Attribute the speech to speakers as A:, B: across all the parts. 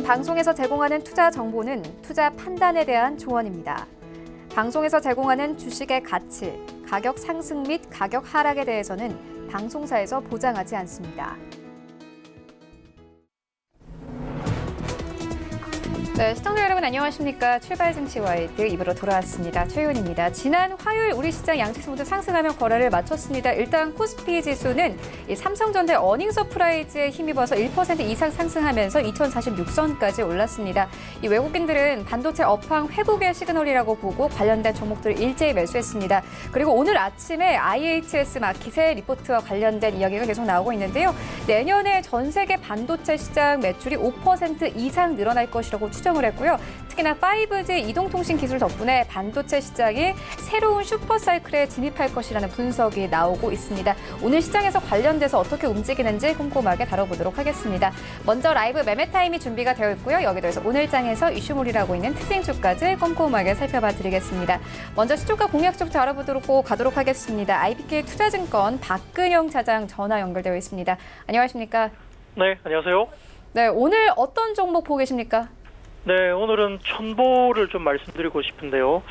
A: 방송에서 제공하는 투자 정보는 투자 판단에 대한 조언입니다. 방송에서 제공하는 주식의 가치, 가격 상승 및 가격 하락에 대해서는 방송사에서 보장하지 않습니다. 네, 시청자 여러분 안녕하십니까. 출발 증시 와이드 입으로 돌아왔습니다. 최윤입니다. 지난 화요일 우리 시장 양측 모두 상승하며 거래를 마쳤습니다. 일단 코스피 지수는 삼성전자 어닝 서프라이즈에 힘입어서 1% 이상 상승하면서 2046선까지 올랐습니다. 이 외국인들은 반도체 업황 회복의 시그널이라고 보고 관련된 종목들을 일제히 매수했습니다. 그리고 오늘 아침에 IHS 마켓의 리포트와 관련된 이야기가 계속 나오고 있는데요. 내년에 전 세계 반도체 시장 매출이 5% 이상 늘어날 것이라고 추정을 했고요. 특히나 5G 이동통신 기술 덕분에 반도체 시장이 새로운 슈퍼사이클에 진입할 것이라는 분석이 나오고 있습니다. 오늘 시장에서 관련돼서 어떻게 움직이는지 꼼꼼하게 다뤄보도록 하겠습니다. 먼저 라이브 매매 타임이 준비가 되어 있고요. 여기에 더해서 오늘장에서 이슈몰이라고 있는 특징주까지 꼼꼼하게 살펴봐 드리겠습니다. 먼저 시초가 공략주부터 알아보도록 가도록 하겠습니다. IBK 투자증권 박근영 차장 전화 연결되어 있습니다. 안녕하십니까?
B: 네, 안녕하세요.
A: 네, 오늘 어떤 종목 보고 계십니까?
B: 네, 오늘은 첨보를 좀 말씀드리고 싶은데요.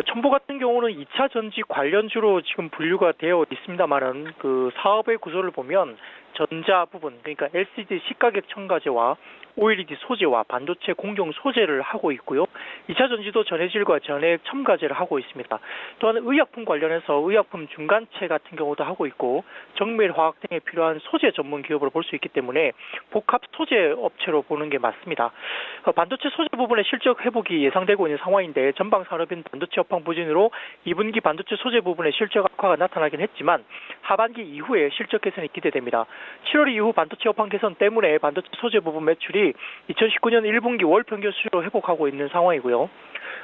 B: 첨보 같은 경우는 2차 전지 관련주로 지금 분류가 되어 있습니다만은 그 사업의 구조를 보면 전자 부분, 그러니까 LCD 시가격 첨가제와 OLED 소재와 반도체 공정 소재를 하고 있고요. 2차 전지도 전해질과 전해 첨가제를 하고 있습니다. 또한 의약품 관련해서 의약품 중간체 같은 경우도 하고 있고 정밀 화학 등에 필요한 소재 전문 기업으로 볼 수 있기 때문에 복합 소재 업체로 보는 게 맞습니다. 반도체 소재 부분의 실적 회복이 예상되고 있는 상황인데 전방 산업인 반도체 업황 부진으로 2분기 반도체 소재 부분의 실적 악화가 나타나긴 했지만 하반기 이후에 실적 개선이 기대됩니다. 7월 이후 반도체 업황 개선 때문에 반도체 소재 부분 매출이 2019년 1분기 월 평균 수준으로 회복하고 있는 상황이고요.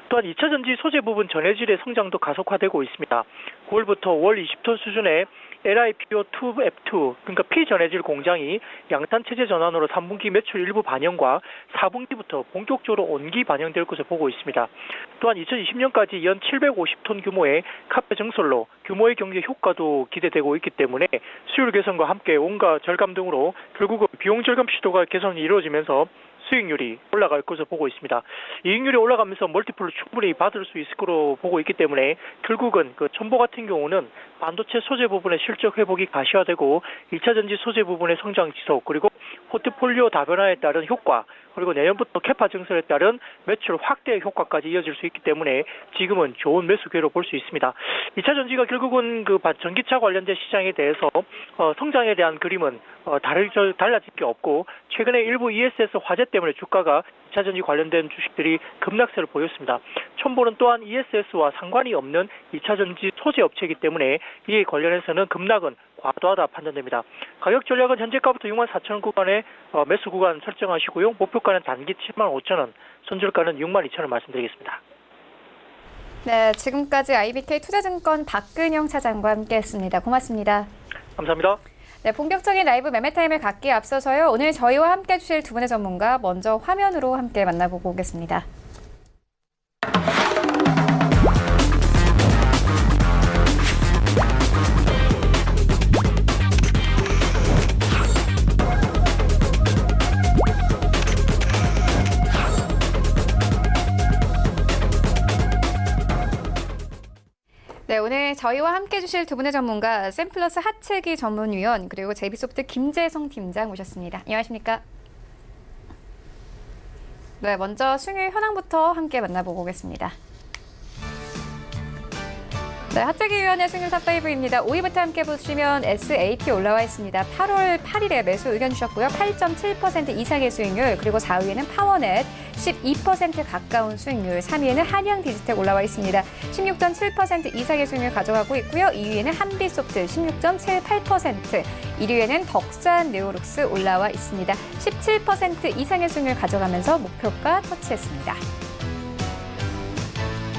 B: 또한 2차 전지 소재 부분 전해질의 성장도 가속화되고 있습니다. 9월부터 월 20톤 수준의 LiPo2F2, 그러니까 피전해질 공장이 양탄 체제 전환으로 3분기 매출 일부 반영과 4분기부터 본격적으로 온기 반영될 것으로 보고 있습니다. 또한 2020년까지 연 750톤 규모의 카페 증설로 규모의 경제 효과도 기대되고 있기 때문에 수율 개선과 함께 원가 절감 등으로 결국은 비용 절감 시도가 개선이 이루어지면서 수익률이 올라갈 것으로 보고 있습니다. 이익률이 올라가면서 멀티플을 충분히 받을 수 있을 거로 보고 있기 때문에 결국은 그 첨보 같은 경우는 반도체 소재 부분의 실적 회복이 가시화되고 1차 전지 소재 부분의 성장 지속 그리고 포트폴리오 다변화에 따른 효과 그리고 내년부터 캐파 증설에 따른 매출 확대 효과까지 이어질 수 있기 때문에 지금은 좋은 매수 기회로 볼 수 있습니다. 2차 전지가 결국은 그 전기차 관련된 시장에 대해서 성장에 대한 그림은 달라질 게 없고 최근에 일부 ESS 화재 때문에 주가가 2차 전지 관련된 주식들이 급락세를 보였습니다. 첨보는 또한 ESS와 상관이 없는 2차 전지 소재 업체이기 때문에 이에 관련해서는 급락은 과도하다 판단됩니다. 가격 전략은 현재가부터 64,000원 구간에 매수 구간 설정하시고요. 목표가는 단기 75,000원, 손절가는 62,000원 말씀드리겠습니다.
A: 네, 지금까지 IBK 투자증권 박근영 차장과 함께했습니다. 고맙습니다.
B: 감사합니다.
A: 네, 본격적인 라이브 매매 타임을 갖기에 앞서서요. 오늘 저희와 함께 해주실 두 분의 전문가 먼저 화면으로 함께 만나보고 오겠습니다. 네, 오늘 저희와 함께 해주실 두 분의 전문가 샘플러스 하체기 전문위원 그리고 제비소프트 김재성 팀장 모셨습니다. 안녕하십니까? 네, 먼저 수익률 현황부터 함께 만나보고 오겠습니다. 네, 하체기 위원회 수익률 탑5입니다. 5위부터 함께 보시면 SAP 올라와 있습니다. 8월 8일에 매수 의견 주셨고요. 8.7% 이상의 수익률, 그리고 4위에는 파워넷 12% 가까운 수익률, 3위에는 한양디지텍 올라와 있습니다. 16.7% 이상의 수익률 가져가고 있고요. 2위에는 한비소프트 16.78%, 1위에는 덕산 네오룩스 올라와 있습니다. 17% 이상의 수익률 가져가면서 목표가 터치했습니다.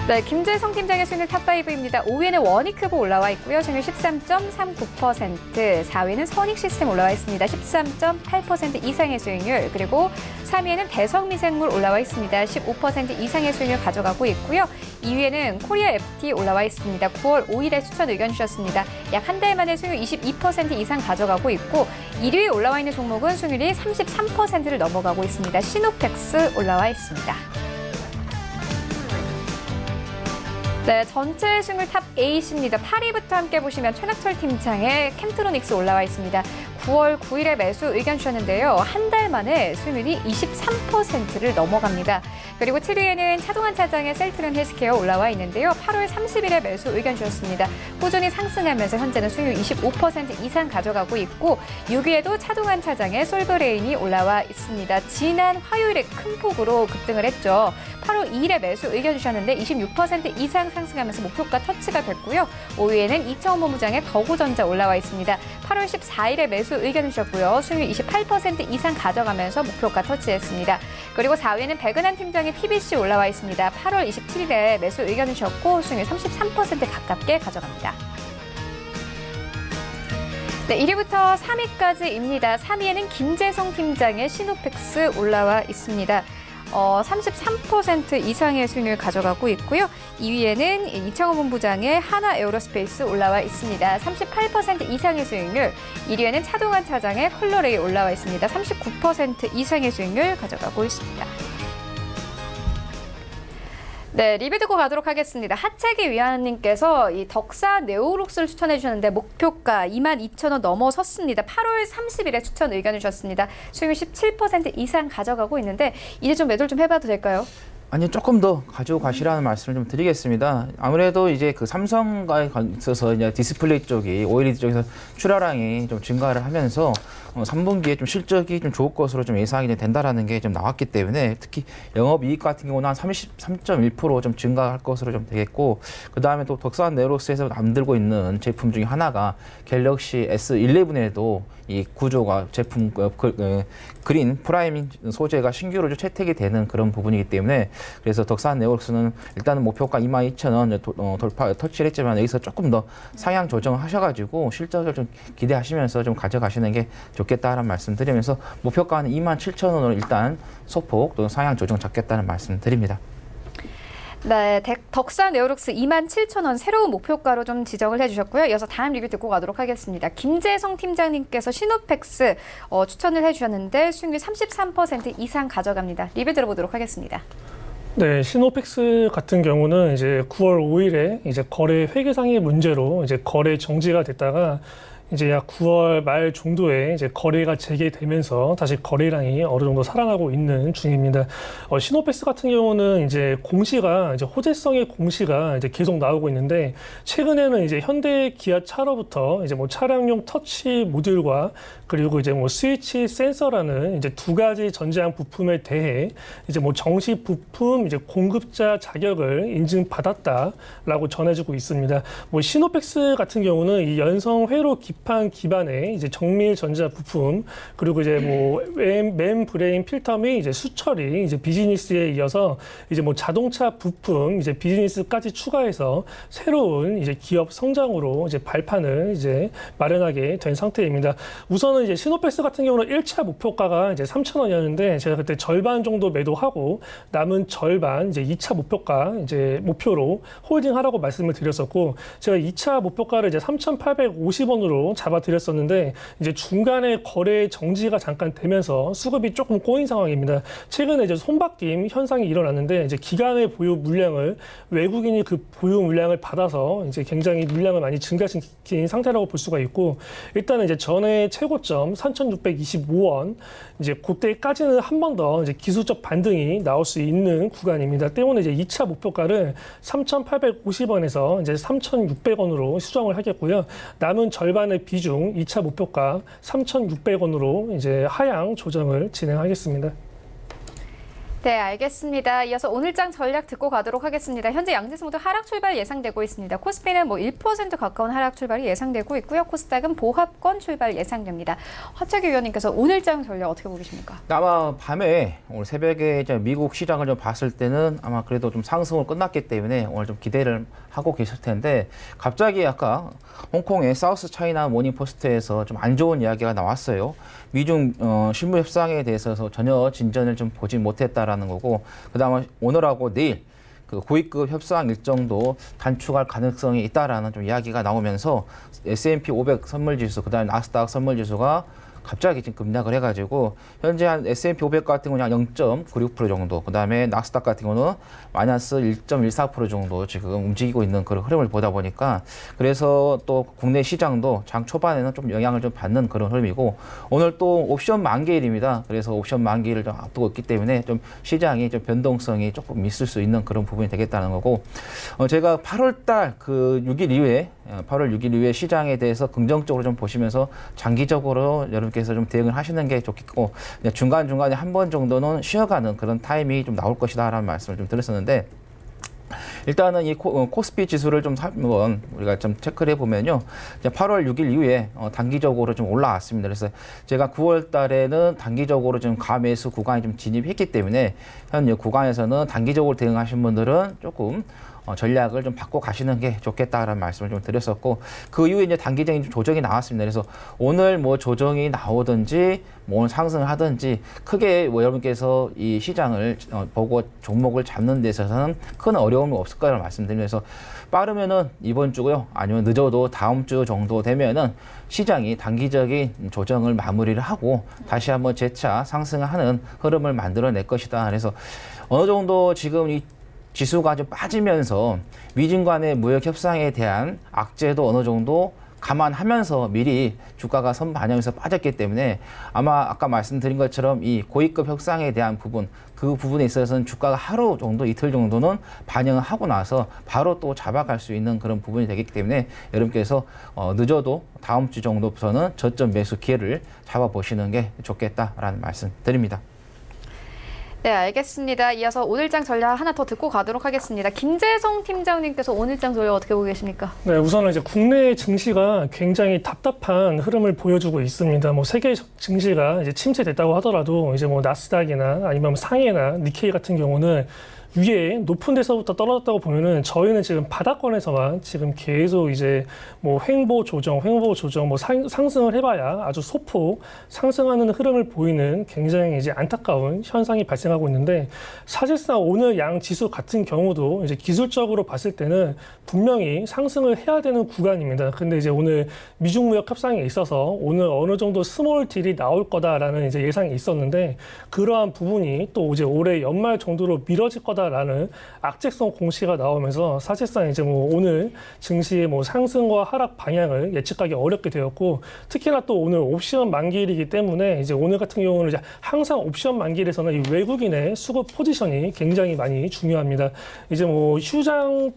A: 네, 김재성 팀장의 수익률 탑5입니다. 5위에는 원익큐브 올라와 있고요. 수익률 13.39%, 4위는 선익시스템 올라와 있습니다. 13.8% 이상의 수익률, 그리고 3위에는 대성미생물 올라와 있습니다. 15% 이상의 수익률 가져가고 있고요. 2위에는 코리아 FT 올라와 있습니다. 9월 5일에 추천 의견 주셨습니다. 약 한 달 만에 수익률 22% 이상 가져가고 있고 1위에 올라와 있는 종목은 수익률이 33%를 넘어가고 있습니다. 시노펙스 올라와 있습니다. 네, 전체 수익률 탑 8입니다. 8위부터 함께 보시면 최낙철 팀장의 캠트로닉스 올라와 있습니다. 9월 9일에 매수 의견 주셨는데요. 한 달 만에 수익률이 23%를 넘어갑니다. 그리고 7위에는 차동환 차장의 셀트론 헬스케어 올라와 있는데요. 8월 30일에 매수 의견 주셨습니다. 꾸준히 상승하면서 현재는 수익률 25% 이상 가져가고 있고 6위에도 차동환 차장의 솔브레인이 올라와 있습니다. 지난 화요일에 큰 폭으로 급등을 했죠. 8월 2일에 매수 의견 주셨는데 26% 이상 상승하면서 목표가 터치가 됐고요. 5위에는 이창원 본부장의 더구전자 올라와 있습니다. 8월 14일에 매수 의견 주셨고요. 수익률 28% 이상 가져가면서 목표가 터치했습니다. 그리고 4위에는 백은한 팀장의 TBC 올라와 있습니다. 8월 27일에 매수 의견 주셨고 수익률 33% 가깝게 가져갑니다. 네, 1위부터 3위까지입니다. 3위에는 김재성 팀장의 시노펙스 올라와 있습니다. 33% 이상의 수익률 가져가고 있고요. 2위에는 이창호 본부장의 하나 에어로스페이스 올라와 있습니다. 38% 이상의 수익률. 1위에는 차동환 차장의 컬러레이 올라와 있습니다. 39% 이상의 수익률 가져가고 있습니다. 네, 리뷰 듣고 가도록 하겠습니다. 하채기 위안님께서 이 덕사 네오록스를 추천해 주셨는데 목표가 22,000원 넘어섰습니다. 8월 30일에 추천 의견 주셨습니다. 수익률 17% 이상 가져가고 있는데 이제 좀 매도를 좀 해봐도 될까요?
C: 아니요, 조금 더 가지고 가시라는 말씀을 좀 드리겠습니다. 아무래도 이제 그 삼성과에 있어서 이제 디스플레이 쪽이 OLED 쪽에서 출하량이 좀 증가를 하면서 3분기에 좀 실적이 좀 좋을 것으로 좀 예상이 된다라는 게 좀 나왔기 때문에 특히 영업이익 같은 경우는 한 33.1% 좀 증가할 것으로 좀 되겠고 그 다음에 또 덕산 네오록스에서 남들고 있는 제품 중에 하나가 갤럭시 S11에도 이 구조가 제품 그린 프라이밍 소재가 신규로 좀 채택이 되는 그런 부분이기 때문에 그래서 덕산 네오록스는 일단은 목표가 22,000원 돌파 터치를 했지만 여기서 조금 더 상향 조정하셔가지고 실적을 좀 기대하시면서 좀 가져가시는 게 좋겠다라는 말씀 드리면서 목표가는 27,000원으로 일단 소폭 또 상향 조정 잡겠다는 말씀 드립니다.
A: 네, 덕산 에어록스 27,000원 새로운 목표가로 좀 지정을 해주셨고요. 이어서 다음 리뷰 듣고 가도록 하겠습니다. 김재성 팀장님께서 시노펙스 추천을 해주셨는데 수익률 33% 이상 가져갑니다. 리뷰 들어보도록 하겠습니다.
D: 네, 시노펙스 같은 경우는 이제 9월 5일에 이제 거래 회계상의 문제로 이제 거래 정지가 됐다가 이제 약 9월 말 정도에 이제 거래가 재개되면서 다시 거래량이 어느 정도 살아나고 있는 중입니다. 시노펙스 같은 경우는 이제 공시가 이제 호재성의 공시가 이제 계속 나오고 있는데 최근에는 이제 현대 기아 차로부터 이제 뭐 차량용 터치 모듈과 그리고 이제 뭐 스위치 센서라는 이제 두 가지 전자장 부품에 대해 이제 뭐 정식 부품 이제 공급자 자격을 인증받았다라고 전해지고 있습니다. 뭐 시노펙스 같은 경우는 이 연성 회로 기판 기반의 이제 정밀 전자 부품 그리고 이제 뭐 멤브레인 필터 및 이제 수처리 이제 비즈니스에 이어서 이제 뭐 자동차 부품 이제 비즈니스까지 추가해서 새로운 이제 기업 성장으로 이제 발판을 이제 마련하게 된 상태입니다. 우선은 이제 시노펙스 같은 경우는 1차 목표가가 이제 3,000원이었는데 제가 그때 절반 정도 매도하고 남은 절반 이제 2차 목표가 이제 목표로 홀딩하라고 말씀을 드렸었고 제가 2차 목표가를 이제 3,850원으로 잡아드렸었는데 이제 중간에 거래 정지가 잠깐 되면서 수급이 조금 꼬인 상황입니다. 최근에 이제 손바뀜 현상이 일어났는데 이제 기간의 보유 물량을 외국인이 그 보유 물량을 받아서 이제 굉장히 물량을 많이 증가시킨 상태라고 볼 수가 있고 일단은 이제 전에 최고점 3,625원 이제 그때까지는 한 번 더 이제 기술적 반등이 나올 수 있는 구간입니다. 때문에 이제 2차 목표가를 3,850원에서 이제 3,600원으로 수정을 하겠고요. 남은 절반의 비중 2차 목표가 3,600원으로 이제 하향 조정을 진행하겠습니다.
A: 네, 알겠습니다. 이어서 오늘장 전략 듣고 가도록 하겠습니다. 현재 양지수 모두 하락 출발 예상되고 있습니다. 코스피는 1% 가까운 하락 출발이 예상되고 있고요. 코스닥은 보합권 출발 예상됩니다. 화차기 위원님께서 오늘장 전략 어떻게 보고 계십니까?
C: 아마 밤에 오늘 새벽에 이제 미국 시장을 좀 봤을 때는 아마 그래도 좀 상승으로 끝났기 때문에 오늘 좀 기대를 하고 계실 텐데 갑자기 아까 홍콩의 사우스 차이나 모닝포스트에서 좀 안 좋은 이야기가 나왔어요. 미중 실무 협상에 대해서 전혀 진전을 좀 보지 못했다라는 거고, 그다음에 오늘하고 내일 그 고위급 협상 일정도 단축할 가능성이 있다라는 좀 이야기가 나오면서 S&P 500 선물지수, 그다음에 나스닥 선물지수가 갑자기 지금 급락을 해가지고 현재 한 S&P 500 같은 경우는 한 0.96% 정도, 그다음에 나스닥 같은 경우는 마이너스 1.14% 정도 지금 움직이고 있는 그런 흐름을 보다 보니까, 그래서 또 국내 시장도 장 초반에는 좀 영향을 좀 받는 그런 흐름이고, 오늘 또 옵션 만기일입니다. 그래서 옵션 만기를 좀 앞두고 있기 때문에 좀 시장이 좀 변동성이 조금 있을 수 있는 그런 부분이 되겠다는 거고, 제가 8월 6일 이후에 시장에 대해서 긍정적으로 좀 보시면서 장기적으로 여러분께서 좀 대응을 하시는 게 좋겠고, 중간중간에 한 번 정도는 쉬어가는 그런 타임이 좀 나올 것이다 라는 말씀을 좀 드렸었는데, 일단은 이 코스피 지수를 좀 한번 우리가 좀 체크를 해보면요, 이제 8월 6일 이후에 단기적으로 좀 올라왔습니다. 그래서 제가 9월 달에는 단기적으로 좀 가매수 구간에 좀 진입했기 때문에 현 구간에서는 단기적으로 대응하신 분들은 조금 전략을 좀 바꿔 가시는 게 좋겠다라는 말씀을 좀 드렸었고, 그 이후에 이제 단기적인 조정이 나왔습니다. 그래서 오늘 조정이 나오든지 오늘 상승을 하든지 크게 여러분께서 이 시장을 보고 종목을 잡는 데 있어서는 큰 어려움이 없을 거라고 말씀드리면서, 빠르면은 이번 주고요, 아니면 늦어도 다음 주 정도 되면은 시장이 단기적인 조정을 마무리를 하고 다시 한번 재차 상승을 하는 흐름을 만들어낼 것이다. 그래서 어느 정도 지금 이 지수가 좀 빠지면서 미중 간의 무역 협상에 대한 악재도 어느 정도 감안하면서 미리 주가가 선반영해서 빠졌기 때문에 아마 아까 말씀드린 것처럼 이 고위급 협상에 대한 부분, 그 부분에 있어서는 주가가 하루 정도, 이틀 정도는 반영을 하고 나서 바로 또 잡아갈 수 있는 그런 부분이 되기 때문에 여러분께서 늦어도 다음 주 정도부터는 저점 매수 기회를 잡아보시는 게 좋겠다라는 말씀 드립니다.
A: 네, 알겠습니다. 이어서 오늘장 전략 하나 더 듣고 가도록 하겠습니다. 김재성 팀장님께서 오늘장 전략 어떻게 보고 계십니까?
D: 네, 우선은 이제 국내 증시가 굉장히 답답한 흐름을 보여주고 있습니다. 세계 증시가 이제 침체됐다고 하더라도 이제 나스닥이나 아니면 상해나 니케이 같은 경우는 위에 높은 데서부터 떨어졌다고 보면은 저희는 지금 바닥권에서만 지금 계속 이제 횡보 조정, 상승을 해봐야 아주 소폭 상승하는 흐름을 보이는 굉장히 이제 안타까운 현상이 발생하고 있는데, 사실상 오늘 양 지수 같은 경우도 이제 기술적으로 봤을 때는 분명히 상승을 해야 되는 구간입니다. 근데 이제 오늘 미중 무역 협상에 있어서 오늘 어느 정도 스몰 딜이 나올 거다라는 이제 예상이 있었는데, 그러한 부분이 또 이제 올해 연말 정도로 미뤄질 거다 라는 악재성 공시가 나오면서 사실상 이제 오늘 증시의 상승과 하락 방향을 예측하기 어렵게 되었고, 특히나 또 오늘 옵션 만기일이기 때문에 이제 오늘 같은 경우는 이제 항상 옵션 만기일에서는 이 외국인의 수급 포지션이 굉장히 많이 중요합니다. 이제 휴장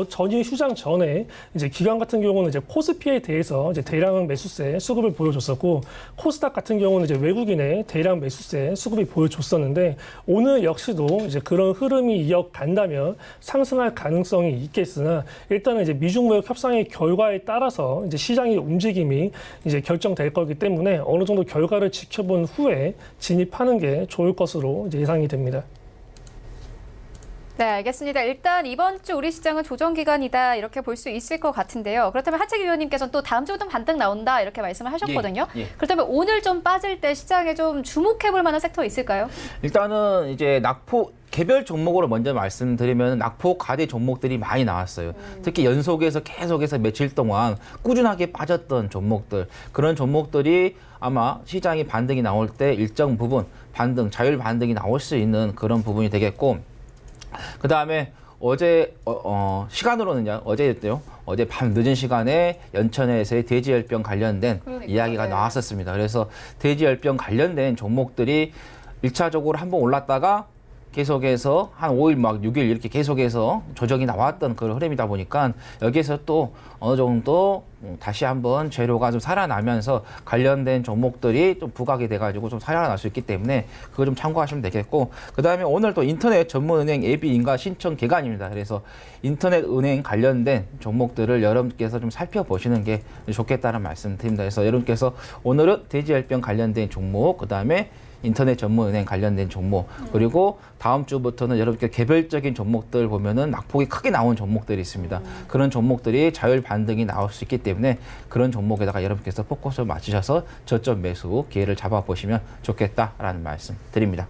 D: 전일 휴장 전에 이제 기관 같은 경우는 이제 코스피에 대해서 이제 대량 매수세 수급을 보여줬었고, 코스닥 같은 경우는 이제 외국인의 대량 매수세 수급이 보여줬었는데, 오늘 역시도 이제 그런 흐름이 이어간다면 상승할 가능성이 있겠으나, 일단은 이제 미중 무역 협상의 결과에 따라서 이제 시장의 움직임이 이제 결정될 거기 때문에 어느 정도 결과를 지켜본 후에 진입하는 게 좋을 것으로 이제 예상이 됩니다.
A: 네, 알겠습니다. 일단 이번 주 우리 시장은 조정 기간이다 이렇게 볼 수 있을 것 같은데요. 그렇다면 하채기 위원님께서는 또 다음 주부터 반등 나온다 이렇게 말씀을 하셨거든요.
C: 예.
A: 그렇다면 오늘 좀 빠질 때 시장에 좀 주목해볼 만한 섹터 있을까요?
C: 일단은 이제 개별 종목으로 먼저 말씀드리면 낙폭 가대 종목들이 많이 나왔어요. 특히 연속해서 계속해서 며칠 동안 꾸준하게 빠졌던 종목들, 그런 종목들이 아마 시장이 반등이 나올 때 일정 부분 자율 반등이 나올 수 있는 그런 부분이 되겠고, 그 다음에 어제 시간으로는요, 어제였대요. 어제 밤 늦은 시간에 연천에서의 돼지열병 관련된 이야기가 나왔었습니다. 그래서 돼지열병 관련된 종목들이 1차적으로 한번 올랐다가 계속해서 한 5일 막 6일 이렇게 계속해서 조정이 나왔던 그런 흐름이다 보니까 여기에서 또 어느 정도 다시 한번 재료가 좀 살아나면서 관련된 종목들이 좀 부각이 돼가지고 좀 살아날 수 있기 때문에 그거 좀 참고하시면 되겠고, 그 다음에 오늘 또 인터넷 전문은행 예비 인가 신청 기간입니다. 그래서 인터넷 은행 관련된 종목들을 여러분께서 좀 살펴보시는 게 좋겠다는 말씀 드립니다. 그래서 여러분께서 오늘은 대지열병 관련된 종목, 그 다음에 인터넷 전문은행 관련된 종목, 그리고 다음 주부터는 여러분께 개별적인 종목들 보면은 낙폭이 크게 나온 종목들이 있습니다. 그런 종목들이 자율 반등이 나올 수 있기 때문에 그런 종목에다가 여러분께서 포커스를 맞추셔서 저점 매수 기회를 잡아보시면 좋겠다라는 말씀 드립니다.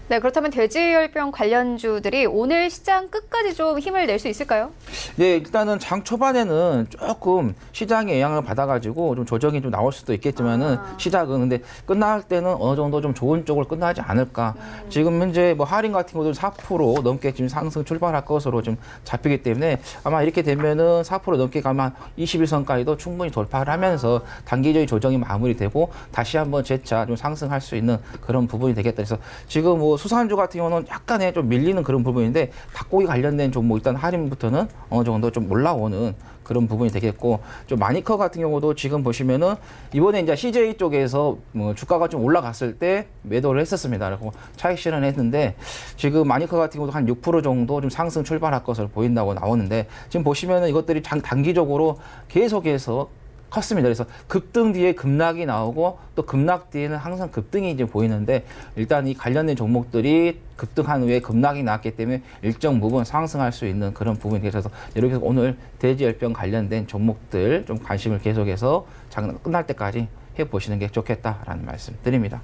A: 네, 그렇다면 돼지열병 관련주들이 오늘 시장 끝까지 좀 힘을 낼 수 있을까요?
C: 네, 일단은 장 초반에는 조금 시장의 영향을 받아가지고 좀 조정이 좀 나올 수도 있겠지만은 시작은 근데 끝날 때는 어느 정도 좀 좋은 쪽으로 끝나지 않을까. 지금 현재 뭐 할인 같은 것도 4% 넘게 지금 상승 출발할 것으로 좀 잡히기 때문에 아마 이렇게 되면은 4% 넘게 가면 21선까지도 충분히 돌파를 하면서 단기적인 조정이 마무리되고 다시 한번 재차 좀 상승할 수 있는 그런 부분이 되겠다. 그래서 지금 뭐 수산주 같은 경우는 약간의 좀 밀리는 그런 부분인데 닭고기 관련된 종목 일단 할인부터는 어느 정도 좀 올라오는 그런 부분이 되겠고, 좀 마니커 같은 경우도 지금 보시면은 이번에 이제 CJ 쪽에서 뭐 주가가 좀 올라갔을 때 매도를 했었습니다. 그리고 차익 실현을 했는데 지금 마니커 같은 경우도 한 6% 정도 좀 상승 출발할 것으로 보인다고 나오는데 지금 보시면은 이것들이 단기적으로 계속해서 컸습니다. 그래서 급등 뒤에 급락이 나오고 또 급락 뒤에는 항상 급등이 이제 보이는데 일단 이 관련된 종목들이 급등한 후에 급락이 나왔기 때문에 일정 부분 상승할 수 있는 그런 부분이 되셔서 이렇게 오늘 돼지열병 관련된 종목들 좀 관심을 계속해서 장 끝날 때까지 해보시는 게 좋겠다라는 말씀 드립니다.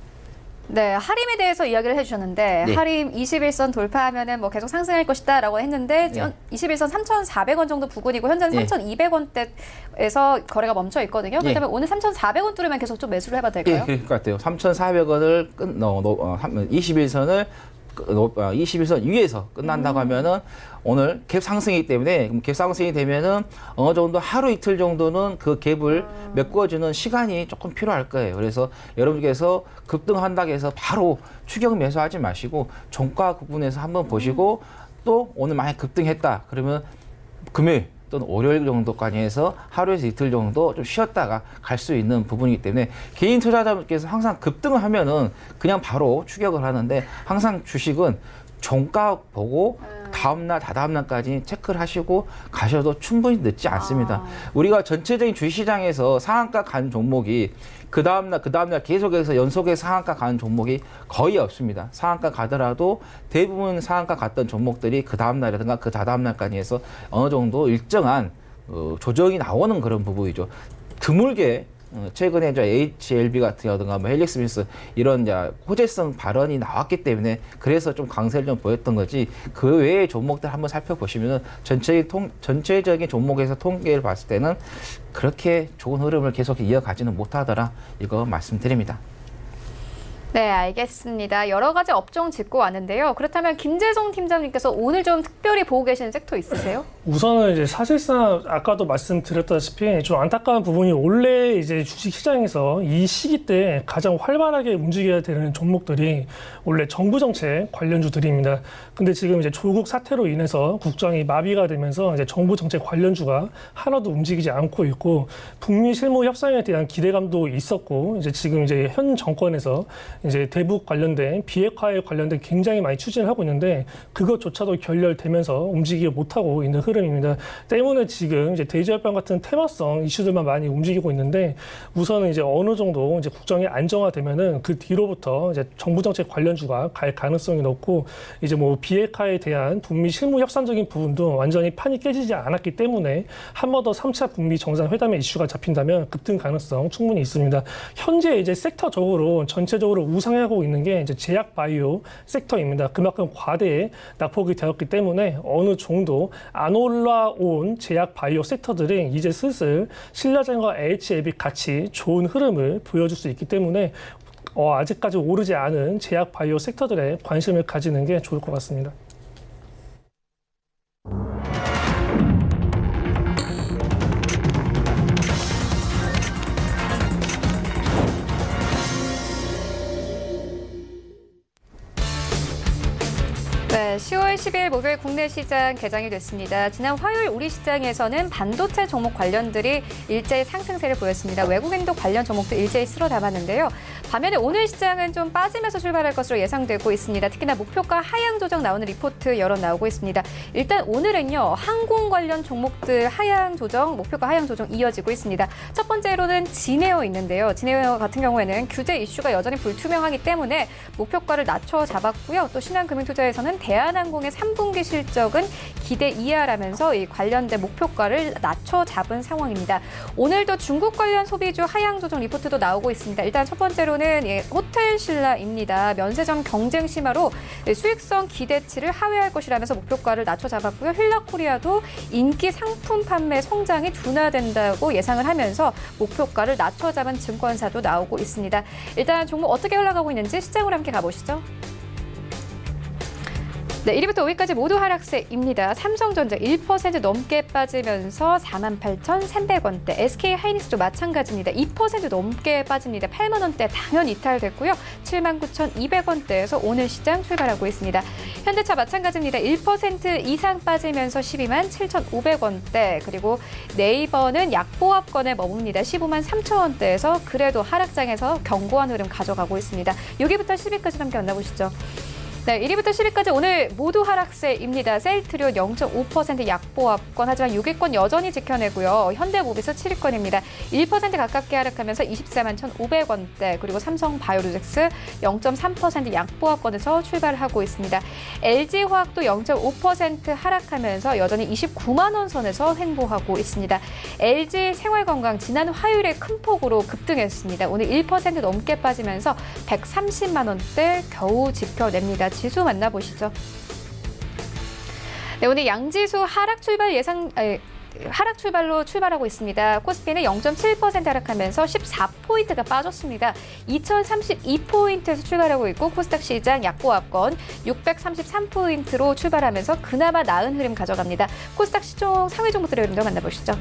A: 네, 하림에 대해서 이야기를 해주셨는데
C: 네.
A: 하림 21선 돌파하면은 뭐 계속 상승할 것이다라고 했는데
C: 네.
A: 21선 3,400원 정도 부근이고 현재는
C: 네.
A: 3,200원대에서 거래가 멈춰 있거든요.
C: 네.
A: 그렇다면 오늘 3,400원 뚫으면 계속 좀 매수를 해봐도
C: 예,
A: 될까요?
C: 그럴 것 같아요. 3,400원을 21선을 21선 위에서 끝난다고 하면은 오늘 갭 상승이기 때문에 갭 상승이 되면은 어느 정도 하루 이틀 정도는 그 갭을 메꿔주는 시간이 조금 필요할 거예요. 그래서 여러분께서 급등한다고 해서 바로 추격 매수하지 마시고 종가 부분에서 한번 보시고 또 오늘 만약 급등했다 그러면 금요일 또는 월요일 정도까지 해서 하루에서 이틀 정도 좀 쉬었다가 갈 수 있는 부분이기 때문에 개인 투자자분께서 항상 급등을 하면은 그냥 바로 추격을 하는데 항상 주식은 종가 보고 다음날, 다다음날까지 체크를 하시고 가셔도 충분히 늦지 않습니다. 우리가 전체적인 주식시장에서 상한가 간 종목이 그 다음날 계속해서 연속해서 상한가 가는 종목이 거의 없습니다. 상한가 가더라도 대부분 상한가 갔던 종목들이 그 다음날이라든가 그 다다음날까지 해서 어느 정도 일정한 조정이 나오는 그런 부분이죠. 드물게 최근에 이제 HLB 같은가 뭐 헬릭스미스 이런 이제 호재성 발언이 나왔기 때문에 그래서 좀 강세를 좀 보였던 거지, 그 외의 종목들 한번 살펴보시면은 전체적인 종목에서 통계를 봤을 때는 그렇게 좋은 흐름을 계속 이어가지는 못하더라, 이거 말씀드립니다.
A: 네, 알겠습니다. 여러 가지 업종 짚고 왔는데요. 그렇다면 김재성 팀장님께서 오늘 좀 특별히 보고 계시는 섹터 있으세요?
D: 우선은 이제 사실상 아까도 말씀드렸다시피 좀 안타까운 부분이 원래 이제 주식 시장에서 이 시기 때 가장 활발하게 움직여야 되는 종목들이 원래 정부 정책 관련주들입니다. 근데 지금 이제 조국 사태로 인해서 국정이 마비가 되면서 이제 정부 정책 관련주가 하나도 움직이지 않고 있고, 북미 실무 협상에 대한 기대감도 있었고, 이제 지금 이제 현 정권에서 이제 대북 관련된 비핵화에 관련된 굉장히 많이 추진을 하고 있는데 그것조차도 결렬되면서 움직이지 못하고 있는 흐름입니다. 때문에 지금 이제 돼지열병 같은 테마성 이슈들만 많이 움직이고 있는데, 우선은 이제 어느 정도 이제 국정이 안정화되면은 그 뒤로부터 이제 정부 정책 관련주가 갈 가능성이 높고, 이제 뭐 비핵화에 대한 북미 실무 협상적인 부분도 완전히 판이 깨지지 않았기 때문에 한 번 더 3차 북미 정상회담의 이슈가 잡힌다면 급등 가능성 충분히 있습니다. 현재 이제 섹터적으로 전체적으로 우상하고 있는 게 이제 제약 바이오 섹터입니다. 그만큼 과대의 낙폭이 되었기 때문에 어느 정도 안 올라온 제약 바이오 섹터들이 이제 슬슬 신라젠과 HLB 같이 좋은 흐름을 보여줄 수 있기 때문에 아직까지 오르지 않은 제약 바이오 섹터들에 관심을 가지는 게 좋을 것 같습니다.
A: 10월 10일 목요일 국내 시장 개장이 됐습니다. 지난 화요일 우리 시장에서는 반도체 종목 관련들이 일제히 상승세를 보였습니다. 외국인도 관련 종목도 일제히 쓸어 담았는데요. 반면에 오늘 시장은 좀 빠지면서 출발할 것으로 예상되고 있습니다. 특히나 목표가 하향 조정 나오는 리포트 여러 나오고 있습니다. 일단 오늘은요, 항공 관련 종목들 하향 조정, 목표가 하향 조정 이어지고 있습니다. 첫 번째로는 진에어 있는데요. 진에어 같은 경우에는 규제 이슈가 여전히 불투명하기 때문에 목표가를 낮춰 잡았고요. 또 신한금융투자에서는 대한항공의 3분기 실적은 기대 이하라면서 이 관련된 목표가를 낮춰 잡은 상황입니다. 오늘도 중국 관련 소비주 하향 조정 리포트도 나오고 있습니다. 일단 첫 번째로는 호텔신라입니다. 면세점 경쟁 심화로 수익성 기대치를 하회할 것이라면서 목표가를 낮춰 잡았고요. 힐라코리아도 인기 상품 판매 성장이 둔화된다고 예상을 하면서 목표가를 낮춰 잡은 증권사도 나오고 있습니다. 일단 종목 어떻게 흘러가고 있는지 시장으로 함께 가보시죠. 네, 1위부터 5위까지 모두 하락세입니다. 삼성전자 1% 넘게 빠지면서 48,300원대, SK하이닉스도 마찬가지입니다. 2% 넘게 빠집니다. 8만 원대 당연 이탈됐고요. 79,200원대에서 오늘 시장 출발하고 있습니다. 현대차 마찬가지입니다. 1% 이상 빠지면서 127,500원대, 그리고 네이버는 약보합권에 머뭅니다. 153,000원대에서 그래도 하락장에서 견고한 흐름 가져가고 있습니다. 6위부터 10위까지 함께 만나보시죠. 네, 1위부터 10위까지 오늘 모두 하락세입니다. 셀트리온 0.5% 약보합권, 하지만 6위권 여전히 지켜내고요. 현대모비스 7위권입니다. 1% 가깝게 하락하면서 241,500원대, 그리고 삼성바이오로직스 0.3% 약보합권에서 출발하고 있습니다. LG화학도 0.5% 하락하면서 여전히 29만 원 선에서 횡보하고 있습니다. LG생활건강 지난 화요일에 큰 폭으로 급등했습니다. 오늘 1% 넘게 빠지면서 130만 원대 겨우 지켜냅니다. 지수 만나보시죠. 네, 오늘 양지수 하락 출발로 출발하고 있습니다. 코스피는 0.7% 하락하면서 14포인트가 빠졌습니다. 2032포인트에서 출발하고 있고, 코스닥 시장 약보합권 633포인트로 출발하면서 그나마 나은 흐름 가져갑니다. 코스닥 시총 상위 종목들의 흐름도 만나보시죠.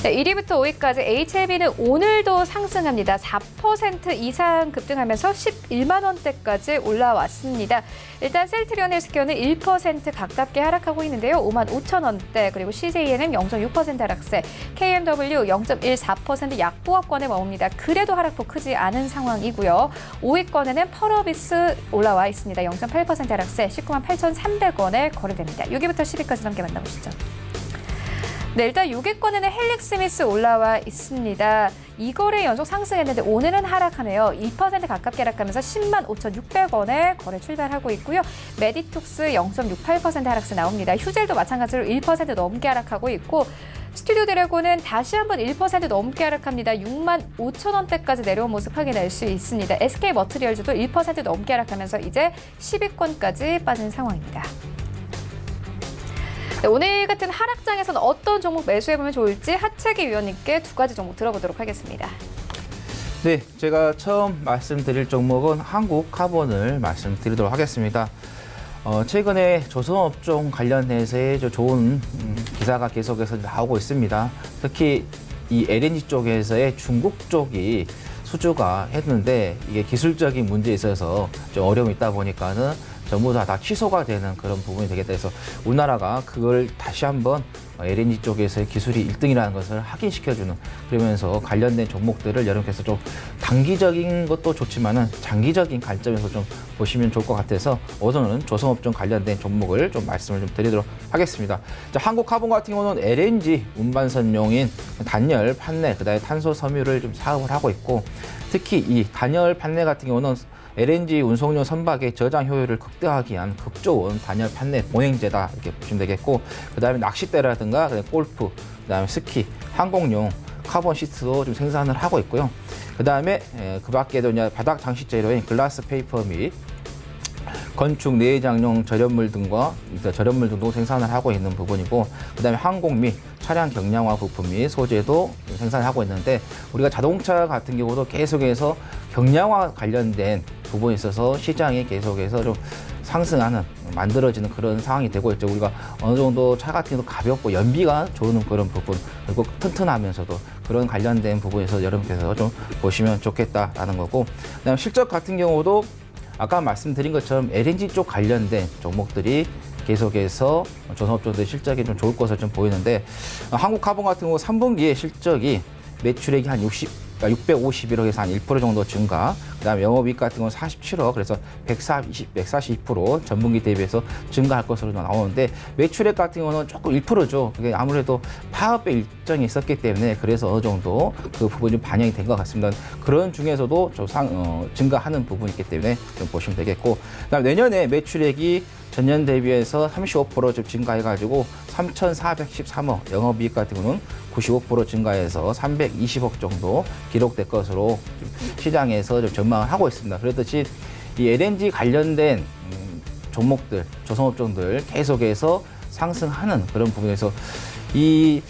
A: 네, 1위부터 5위까지 HLB는 오늘도 상승합니다. 4% 이상 급등하면서 11만 원대까지 올라왔습니다. 일단 셀트리온 헬스케어는 1% 가깝게 하락하고 있는데요. 5만 5천 원대, 그리고 CJENM 0.6% 하락세, KMW 0.14% 약보합권에 머뭅니다. 그래도 하락폭 크지 않은 상황이고요. 5위권에는 펄어비스 올라와 있습니다. 0.8% 하락세, 19만 8,300원에 거래됩니다. 6위부터 10위까지 함께 만나보시죠. 네, 일단 6위권에는 헬릭스미스 올라와 있습니다. 2거래 연속 상승했는데 오늘은 하락하네요. 2% 가깝게 하락하면서 10만 5,600원에 거래 출발하고 있고요. 메디톡스 0.68% 하락세 나옵니다. 휴젤도 마찬가지로 1% 넘게 하락하고 있고, 스튜디오 드래곤은 다시 한번 1% 넘게 하락합니다. 6만 5천 원대까지 내려온 모습 확인할 수 있습니다. SK머티리얼즈도 1% 넘게 하락하면서 이제 10위권까지 빠진 상황입니다. 네, 오늘 같은 하락장에서는 어떤 종목 매수해보면 좋을지 하채기 위원님께 두 가지 종목 들어보도록 하겠습니다.
C: 네, 제가 처음 말씀드릴 종목은 한국카본을 말씀드리도록 하겠습니다. 최근에 조선업종 관련해서의 좋은 기사가 계속해서 나오고 있습니다. 특히 이 LNG 쪽에서의 중국 쪽이 수주가 했는데 이게 기술적인 문제에 있어서 좀 어려움이 있다 보니까는 전부 다 취소가 되는 그런 부분이 되겠다 해서 우리나라가 그걸 다시 한번 LNG 쪽에서의 기술이 1등이라는 것을 확인시켜주는, 그러면서 관련된 종목들을 여러분께서 좀 단기적인 것도 좋지만은 장기적인 관점에서 좀 보시면 좋을 것 같아서 오늘은 조선업종 관련된 종목을 좀 말씀을 좀 드리도록 하겠습니다. 자, 한국카본 같은 경우는 LNG 운반선용인 단열 판넬, 그다음에 탄소 섬유를 좀 사업을 하고 있고, 특히 이 단열 판넬 같은 경우는 LNG 운송용 선박의 저장 효율을 극대화하기 위한 극좋은 단열 판넬 보행제다, 이렇게 보시면 되겠고, 그다음에 낚싯대라든가 골프, 그다음에 스키, 항공용 카본 시트도 좀 생산을 하고 있고요. 그다음에 그 밖에도 이제 바닥 장식 재료인 글라스 페이퍼 및 건축 내장용 절연물 등과 절연물 등도 생산을 하고 있는 부분이고, 그다음에 항공 및 차량 경량화 부품 및 소재도 생산을 하고 있는데, 우리가 자동차 같은 경우도 계속해서 경량화 관련된 부분에 있어서 시장이 계속해서 좀 상승하는, 만들어지는 그런 상황이 되고 있죠. 우리가 어느 정도 차 같은 경우도 가볍고 연비가 좋은 그런 부분, 그리고 튼튼하면서도 그런 관련된 부분에서 여러분께서 좀 보시면 좋겠다라는 거고, 그다음에 실적 같은 경우도 아까 말씀드린 것처럼 LNG 쪽 관련된 종목들이 계속해서 조선업종들 실적이 좀 좋을 것으로 좀 보이는데 한국카본 같은 경우 3분기에 실적이 매출액이 한 651억에서 한 1% 정도 증가. 그다음에 영업이익 같은 경우는 47억, 그래서 142% 전분기 대비해서 증가할 것으로 나오는데 매출액 같은 경우는 조금 1%죠. 그게 아무래도 파업의 일정이 있었기 때문에 그래서 어느 정도 그 부분이 좀 반영이 된 것 같습니다. 그런 중에서도 좀 증가하는 부분이 있기 때문에 좀 보시면 되겠고, 그다음에 내년에 매출액이 전년 대비해서 35% 좀 증가해가지고 3,413억, 영업이익 같은 경우는 95% 증가해서 320억 정도 기록될 것으로 시장에서 좀 전망을 하고 있습니다. 그렇듯이 이 LNG 관련된 종목들, 조선업종들 계속해서 상승하는 그런 부분에서 이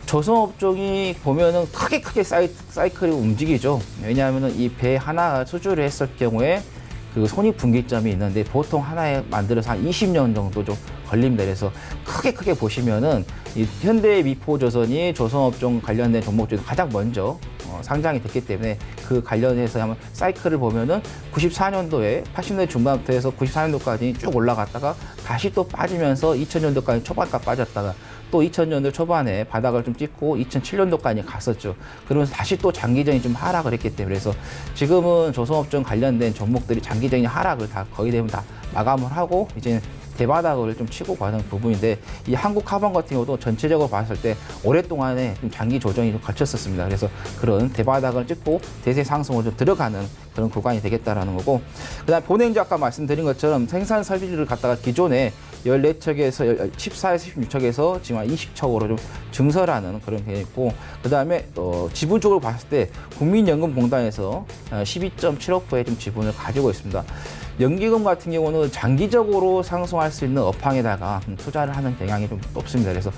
C: 조선업종이 보면은 크게 사이클이 움직이죠. 왜냐하면은 이 배 하나 수주를 했을 경우에 그 손익분기점이 있는데 보통 하나에 만들어서 한 20년 정도 좀 걸립니다. 그래서 크게 보시면은 이 현대미포조선이 조선업종 관련된 종목 중에서 가장 먼저 상장이 됐기 때문에 그 관련해서 한번 사이클을 보면은 94년도에 80년대 중반부터 해서 94년도까지 쭉 올라갔다가 다시 또 빠지면서 2000년도까지 초반까지 빠졌다가 또 2000년도 초반에 바닥을 좀 찍고 2007년도까지 갔었죠. 그러면서 다시 또 장기적인 좀 하락을 했기 때문에 그래서 지금은 조선업종 관련된 종목들이 장기적인 하락을 다 거의 대부분 다 마감을 하고 이제 대바닥을 좀 치고 가는 부분인데 이 한국카본 같은 경우도 전체적으로 봤을 때 오랫동안에 좀 장기 조정이 좀 걸쳤었습니다. 그래서 그런 대바닥을 찍고 대세 상승으로 좀 들어가는 그런 구간이 되겠다라는 거고, 그다음 본행주 아까 말씀드린 것처럼 생산 설비를 갖다가 기존에 14척에서 14에서 16척에서 지금 한 20척으로 좀 증설하는 그런 게 있고, 그 다음에 지분 쪽으로 봤을 때 국민연금공단에서 12.7억부의 좀 지분을 가지고 있습니다. 연기금 같은 경우는 장기적으로 상승할 수 있는 업황에다가 투자를 하는 경향이 좀 높습니다. 그래서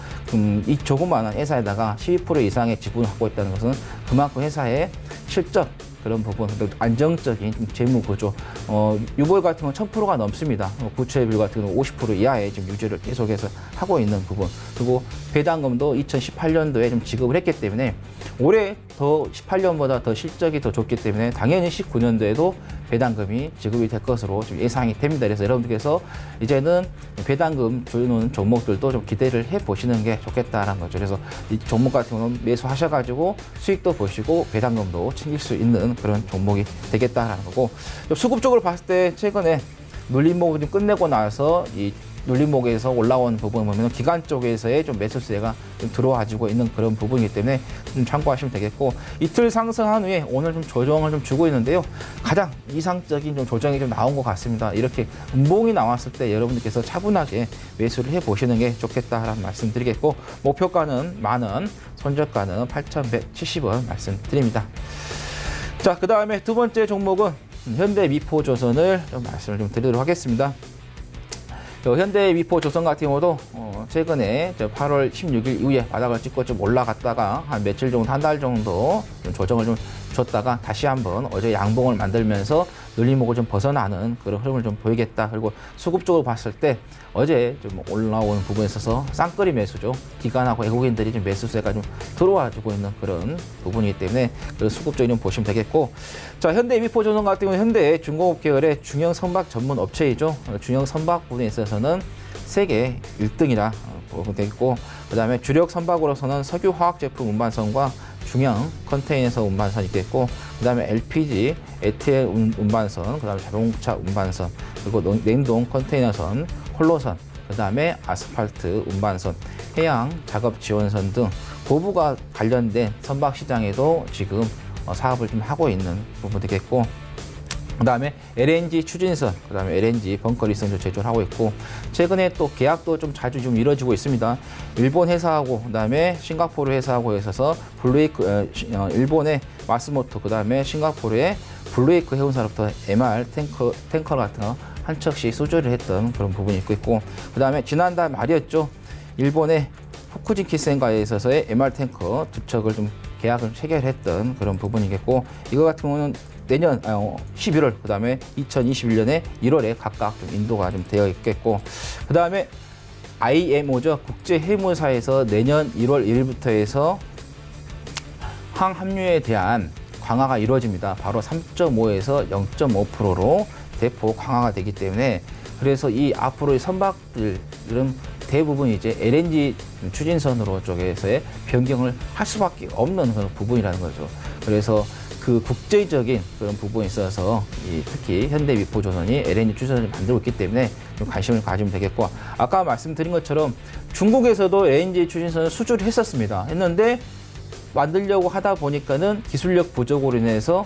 C: 이 조그마한 회사에다가 12% 이상의 지분을 갖고 있다는 것은 그만큼 회사의 실적 그런 부분, 안정적인 재무 구조, 유보율 같은 건 1000%가 넘습니다. 부채비율 같은 경우는 50% 이하의 지금 유지를 계속해서 하고 있는 부분. 그리고 배당금도 2018년도에 좀 지급을 했기 때문에 올해 더 18년보다 더 실적이 더 좋기 때문에 당연히 19년도에도 배당금이 지급이 될 것으로 좀 예상이 됩니다. 그래서 여러분들께서 이제는 배당금 주는 종목들도 좀 기대를 해 보시는 게 좋겠다라는 거죠. 그래서 이 종목 같은 경우는 매수하셔가지고 수익도 보시고 배당금도 챙길 수 있는 그런 종목이 되겠다라는 거고, 수급 쪽으로 봤을 때 최근에 눌림목을 좀 끝내고 나서 이 눌림목에서 올라온 부분 보면 기관 쪽에서의 좀 매수세가 좀 들어와지고 있는 그런 부분이기 때문에 좀 참고하시면 되겠고, 이틀 상승한 후에 오늘 좀 조정을 좀 주고 있는데요. 가장 이상적인 좀 조정이 좀 나온 것 같습니다. 이렇게 음봉이 나왔을 때 여러분들께서 차분하게 매수를 해 보시는 게 좋겠다라는 말씀 드리겠고, 목표가는 10,000원, 손절가는 8,170원 말씀드립니다. 자, 그 다음에 두 번째 종목은 현대미포조선을 좀 말씀을 좀 드리도록 하겠습니다. 현대미포조선 같은 경우도 최근에 8월 16일 이후에 바닥을 찍고 좀 올라갔다가 한 며칠 정도, 한 달 정도 좀 조정을 좀 줬다가 다시 한번 어제 양봉을 만들면서 눌림목을 좀 벗어나는 그런 흐름을 좀 보이겠다. 그리고 수급 쪽으로 봤을 때 어제 좀 올라오는 부분에 있어서 쌍끌이 매수죠. 기관하고 외국인들이 좀 매수세가 좀 들어와주고 있는 그런 부분이기 때문에 그 수급 쪽을 좀 보시면 되겠고, 자, 현대미포조선 같은 경우는 현대 중공업 계열의 중형 선박 전문 업체이죠. 중형 선박 부분에 있어서는 세계 1등이라 보면 되겠고, 그 다음에 주력 선박으로서는 석유 화학 제품 운반선과 중형 컨테이너선 운반선이 있겠고, 그 다음에 LPG, 에티엘 운반선, 그 다음에 자동차 운반선, 그리고 냉동 컨테이너선, 홀로선, 그 다음에 아스팔트 운반선, 해양 작업 지원선 등 고부가 관련된 선박 시장에도 지금 사업을 좀 하고 있는 부분이겠고, 그 다음에 LNG 추진선, 그 다음에 LNG 벙커리선도 제조를 하고 있고, 최근에 또 계약도 좀 자주 좀 이루어지고 있습니다. 일본 회사하고, 그 다음에 싱가포르 회사하고 있어서 블루에이크, 일본의 마스모토, 그 다음에 싱가포르의 블루에이크 해운사로부터 MR 탱커 같은 거 한 척씩 수주를 했던 그런 부분이 있고, 그 다음에 지난달 말이었죠. 일본의 후쿠지키센과에 있어서의 MR 탱커 2척을 좀 계약을 체결했던 그런 부분이겠고, 이거 같은 경우는 내년 11월, 그 다음에 2021년에 1월에 각각 좀 인도가 좀 되어 있겠고, 그 다음에 IMO죠. 국제해무사에서 내년 1월 1일부터 해서 항합류에 대한 강화가 이루어집니다. 바로 3.5에서 0.5%로 대폭 강화가 되기 때문에 그래서 이 앞으로의 선박들은 대부분 이제 LNG 추진선으로 쪽에서의 변경을 할 수밖에 없는 그런 부분이라는 거죠. 그래서 그 국제적인 그런 부분에 있어서 특히 현대미포조선이 LNG 추진선을 만들고 있기 때문에 좀 관심을 가지면 되겠고, 아까 말씀드린 것처럼 중국에서도 LNG 추진선을 수주를 했는데 만들려고 하다 보니까는 기술력 부족으로 인해서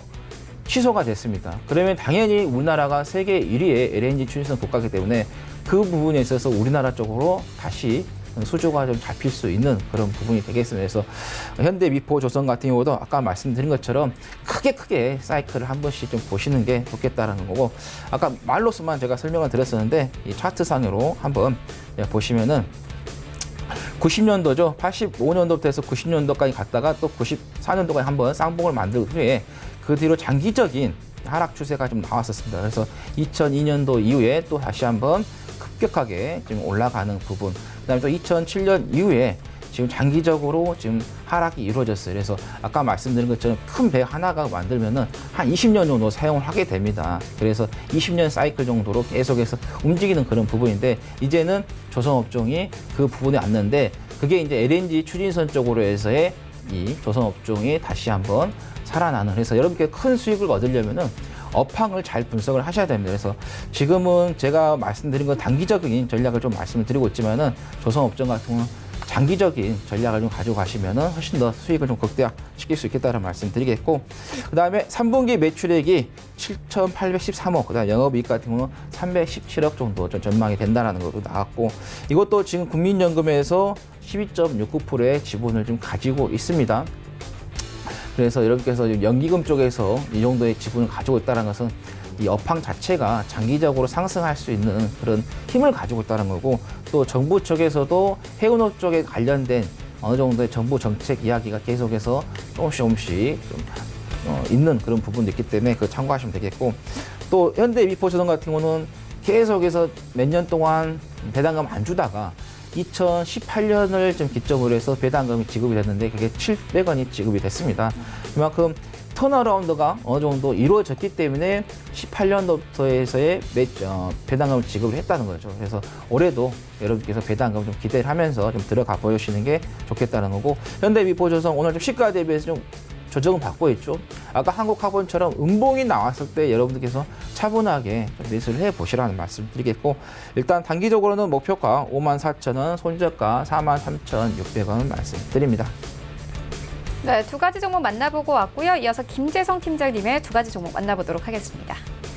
C: 취소가 됐습니다. 그러면 당연히 우리나라가 세계 1위의 LNG 추진선 국가이기 때문에 그 부분에 있어서 우리나라 쪽으로 다시 수주가 좀 잡힐 수 있는 그런 부분이 되겠습니다. 그래서 현대미포조선 같은 경우도 아까 말씀드린 것처럼 크게 사이클을 한 번씩 좀 보시는 게 좋겠다라는 거고, 아까 말로서만 제가 설명을 드렸었는데 이 차트상으로 한번 보시면은 90년도죠. 85년도부터 해서 90년도까지 갔다가 또 94년도까지 한번 쌍봉을 만든 후에 그 뒤로 장기적인 하락 추세가 좀 나왔었습니다. 그래서 2002년도 이후에 또 다시 한번 급격하게 지금 올라가는 부분, 그다음에 또 2007년 이후에 지금 장기적으로 지금 하락이 이루어졌어요. 그래서 아까 말씀드린 것처럼 큰 배 하나가 만들면은 한 20년 정도 사용을 하게 됩니다. 그래서 20년 사이클 정도로 계속해서 움직이는 그런 부분인데, 이제는 조선업종이 그 부분에 왔는데, 그게 이제 LNG 추진선 쪽으로 해서의 이 조선업종이 다시 한번 살아나는, 그래서 여러분께 큰 수익을 얻으려면은 업황을 잘 분석을 하셔야 됩니다. 그래서 지금은 제가 말씀드린 건 단기적인 전략을 좀 말씀을 드리고 있지만은 조선업종 같은 경우는 장기적인 전략을 좀 가지고 가시면은 훨씬 더 수익을 좀 극대화시킬 수 있겠다는 말씀 드리겠고, 그 다음에 3분기 매출액이 7,813억, 그 다음에 영업이익 같은 경우는 317억 정도 좀 전망이 된다는 것도 나왔고, 이것도 지금 국민연금에서 12.69%의 지분을 좀 가지고 있습니다. 그래서 여러분께서 연기금 쪽에서 이 정도의 지분을 가지고 있다는 것은 이 업황 자체가 장기적으로 상승할 수 있는 그런 힘을 가지고 있다는 거고, 또 정부 쪽에서도 해운업 쪽에 관련된 어느 정도의 정부 정책 이야기가 계속해서 조금씩 좀 있는 그런 부분도 있기 때문에 그거 참고하시면 되겠고, 또 현대미포조선 같은 경우는 계속해서 몇 년 동안 배당금 안 주다가 2018년을 좀 기점으로 해서 배당금이 지급이 됐는데 그게 700원이 지급이 됐습니다. 그만큼 턴어라운드가 어느 정도 이루어졌기 때문에 18년도부터에서의 배당금을 지급을 했다는 거죠. 그래서 올해도 여러분께서 배당금 좀 기대를 하면서 좀 들어가 보시는 게 좋겠다는 거고, 현대미포조선 오늘 좀 시가 대비해서 좀 조정을 받고 있죠. 아까 한국화본처럼 음봉이 나왔을 때 여러분들께서 차분하게 매수를 해보시라는 말씀 드리겠고, 일단 단기적으로는 목표가 54,000원, 손절가 43,600원 말씀드립니다.
A: 네, 두 가지 종목 만나보고 왔고요. 이어서 김재성 팀장님의 두 가지 종목 만나보도록 하겠습니다.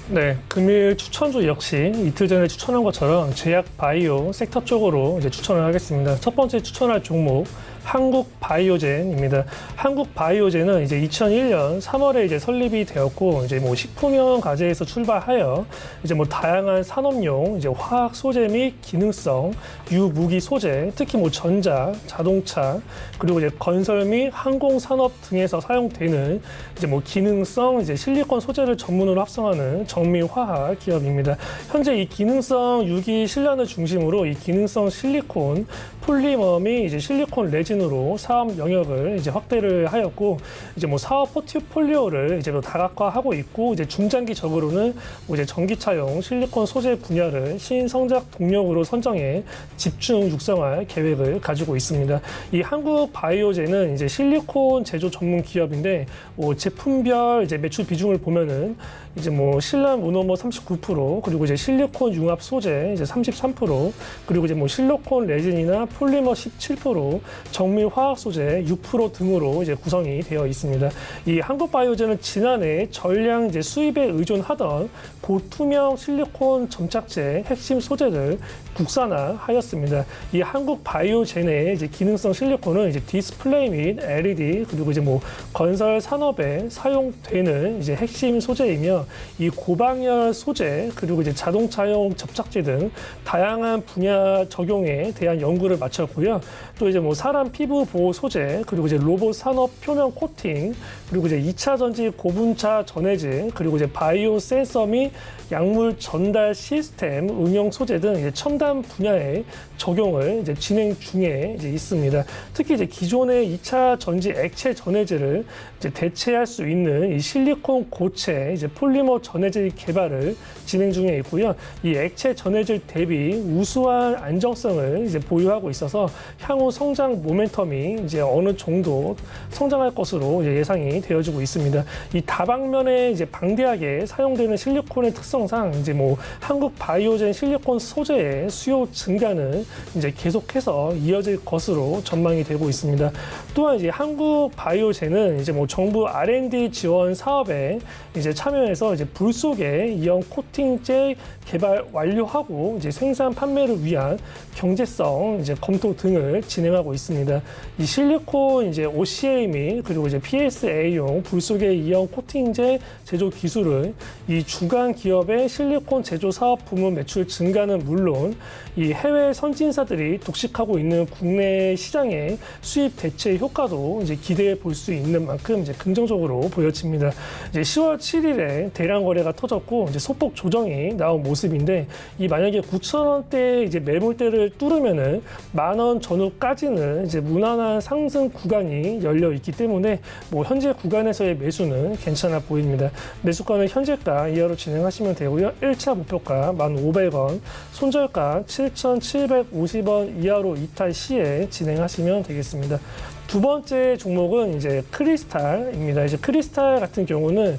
D: 네, 금일 추천주 역시 이틀 전에 추천한 것처럼 제약 바이오 섹터 쪽으로 이제 추천을 하겠습니다. 첫 번째 추천할 종목 한국바이오젠입니다. 한국바이오젠은 이제 2001년 3월에 이제 설립이 되었고, 이제 뭐 식품형 가제에서 출발하여 이제 뭐 다양한 산업용 이제 화학 소재 및 기능성 유무기 소재, 특히 뭐 전자, 자동차, 그리고 이제 건설 및 항공 산업 등에서 사용되는 이제 뭐 기능성 이제 실리콘 소재를 전문으로 합성하는 정밀화학 기업입니다. 현재 이 기능성 유기 실란을 중심으로 이 기능성 실리콘 폴리머 및 이제 실리콘 레진으로 사업 영역을 이제 확대를 하였고, 이제 뭐 사업 포트폴리오를 이제 다각화하고 있고, 이제 중장기적으로는 뭐 이제 전기차용 실리콘 소재 분야를 신성장 동력으로 선정해 집중 육성할 계획을 가지고 있습니다. 이 한국바이오젠은 이제 실리콘 제조 전문 기업인데, 뭐 제품별 이제 매출 비중을 보면은 이제 뭐 실란 모노머 39%, 그리고 이제 실리콘 융합 소재 이제 33%, 그리고 이제 뭐 실리콘 레진이나 폴리머 17%, 정밀 화학 소재 6% 등으로 이제 구성이 되어 있습니다. 이 한국바이오젠은 지난해 전량 이제 수입에 의존하던 고투명 실리콘 점착제 핵심 소재를 국산화하였습니다. 이 한국바이오젠의 이제 기능성 실리콘은 이제 디스플레이 및 LED, 그리고 이제 뭐 건설 산업에 사용되는 이제 핵심 소재이며, 이 고방열 소재, 그리고 이제 자동차용 접착제 등 다양한 분야 적용에 대한 연구를 맞췄고요. 또 이제 뭐 사람 피부 보호 소재, 그리고 이제 로봇 산업 표면 코팅, 그리고 이제 2차 전지 고분차 전해질, 그리고 이제 바이오 센서 및 약물 전달 시스템 응용 소재 등 이제 첨단 분야의 적용을 이제 진행 중에 이제 있습니다. 특히 이제 기존의 2차 전지 액체 전해질을 이제 대체할 수 있는 이 실리콘 고체 이제 폴리머 전해질 개발을 진행 중에 있고요. 이 액체 전해질 대비 우수한 안정성을 이제 보유하고 있어서 향후 성장 모멘텀이 이제 어느 정도 성장할 것으로 이제 예상이 되어지고 있습니다. 이 다방면에 이제 방대하게 사용되는 실리콘의 특성상 이제 뭐 한국 바이오젠 실리콘 소재의 수요 증가는 이제 계속해서 이어질 것으로 전망이 되고 있습니다. 또한 이제 한국 바이오젠은 이제 뭐 정부 R&D 지원 사업에 이제 참여해서 이제 불 속에 이온 코팅제 개발 완료하고 이제 생산 판매를 위한 경제성 이제 검토 등을 진행하고 있습니다. 이 실리콘 이제 OCA 및 그리고 이제 PSA용 불 속의 이온 코팅제 제조 기술을 이 주간 기업의 실리콘 제조 사업 부문 매출 증가는 물론 이 해외 선진사들이 독식하고 있는 국내 시장의 수입 대체 효과도 이제 기대해 볼 수 있는 만큼 이제 긍정적으로 보여집니다. 이제 10월 7일에 대량 거래가 터졌고 이제 소폭 조정이 나온 모습인데 이 만약에 9,000원대 이제 매물대를 뚫으면은 10,000원 전후까지는 이제 무난한 상승 구간이 열려 있기 때문에 뭐 현재 구간에서의 매수는 괜찮아 보입니다. 매수가는 현재가 이하로 진행하시면 되고요. 1차 목표가 1,500원, 손절가 7,750원 이하로 이탈 시에 진행하시면 되겠습니다. 두 번째 종목은 이제 크리스탈입니다. 이제 크리스탈 같은 경우는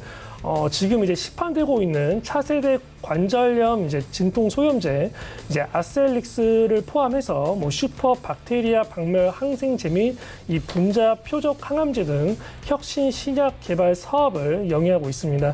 D: 지금 이제 시판되고 있는 차세대 관절염 이제 진통 소염제 이제 아셀릭스를 포함해서 뭐 슈퍼 박테리아 박멸 항생제 및 이 분자 표적 항암제 등 혁신 신약 개발 사업을 영위하고 있습니다.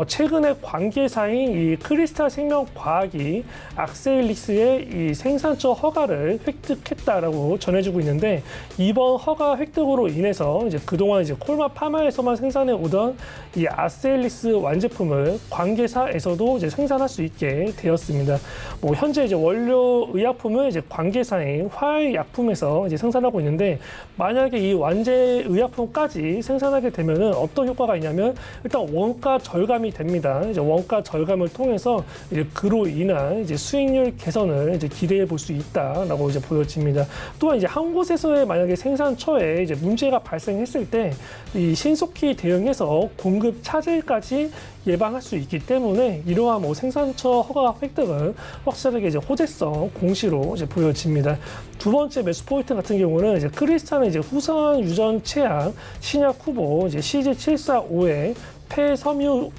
D: 최근에 관계사인 이 크리스탈 생명과학이 아셀릭스의 이 생산처 허가를 획득했다라고 전해지고 있는데 이번 허가 획득으로 인해서 이제 그동안 이제 콜마 파마에서만 생산해 오던 이 아셀릭스 완제품을 관계사에서도 이제 생산할 수 있게 되었습니다. 뭐 현재 이제 원료 의약품을 이제 관계사인 화학약품에서 이제 생산하고 있는데 만약에 이 완제 의약품까지 생산하게 되면은 어떤 효과가 있냐면 일단 원가 절감이 됩니다. 이제 원가 절감을 통해서 이제 그로 인한 이제 수익률 개선을 이제 기대해 볼 수 있다라고 이제 보여집니다. 또한 이제 한 곳에서의 만약에 생산처에 이제 문제가 발생했을 때 이 신속히 대응해서 공급 차질까지 예방할 수 있기 때문에 이러한 뭐 생산처 허가 획득은 확실하게 이제 호재성 공시로 이제 보여집니다. 두 번째 매수 포인트 같은 경우는 이제 크리스탈은 이제 후선 유전 체약 신약 후보 이제 CG745의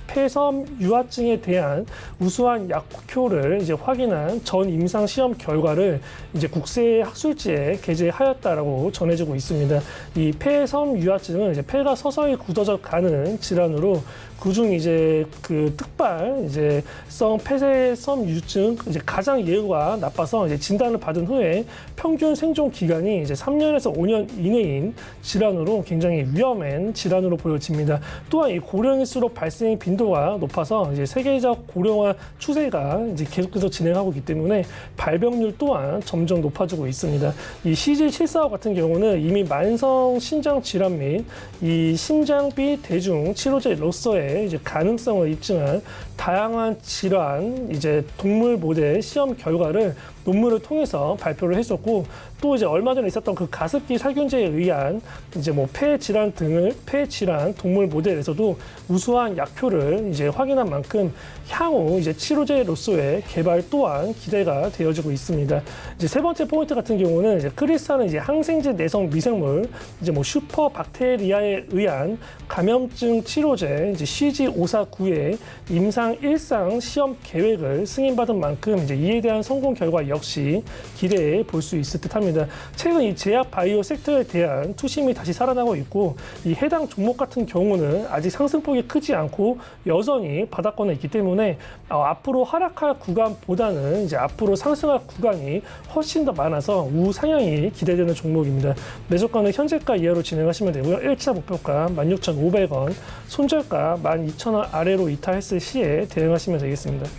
D: 폐섬 유화증에 대한 우수한 약효를 이제 확인한 전 임상 시험 결과를 이제 국제 학술지에 게재하였다라고 전해지고 있습니다. 이 폐섬 유화증은 이제 폐가 서서히 굳어져 가는 질환으로 그중 이제 그 특발 이제 성 폐쇄섬 유증 이제 가장 예후가 나빠서 이제 진단을 받은 후에 평균 생존 기간이 이제 3년에서 5년 이내인 질환으로 굉장히 위험한 질환으로 보여집니다. 또한 이 고령일수록 발생 빈도가 높아서 이제 세계적 고령화 추세가 이제 계속해서 진행하고 있기 때문에 발병률 또한 점점 높아지고 있습니다. 이 CG745 같은 경우는 이미 만성 신장 질환 및 이 심장비 대중 치료제로서의 이제 가능성을 입증한 다양한 질환 이제 동물 모델 시험 결과를 논문을 통해서 발표를 했었고 또 이제 얼마 전에 있었던 그 가습기 살균제에 의한 이제 뭐 폐 질환 등을 폐 질환 동물 모델에서도 우수한 약효를 이제 확인한 만큼 향후 이제 치료제로서의 개발 또한 기대가 되어지고 있습니다. 이제 세 번째 포인트 같은 경우는 이제 크리스탈은 이제 항생제 내성 미생물 이제 뭐 슈퍼 박테리아에 의한 감염증 치료제 이제 CG549의 임상 1상 시험 계획을 승인받은 만큼 이제 이에 대한 성공 결과 역시 기대해 볼 수 있을 듯합니다. 최근 이 제약 바이오 섹터에 대한 투심이 다시 살아나고 있고 이 해당 종목 같은 경우는 아직 상승폭이 크지 않고 여전히 바닥권에 있기 때문에 앞으로 하락할 구간보다는 이제 앞으로 상승할 구간이 훨씬 더 많아서 우상향이 기대되는 종목입니다. 매수가는 현재가 이하로 진행하시면 되고요. 1차 목표가 16,500원, 손절가 12,000원 아래로 이탈했을 시에 대응하시면 되겠습니다.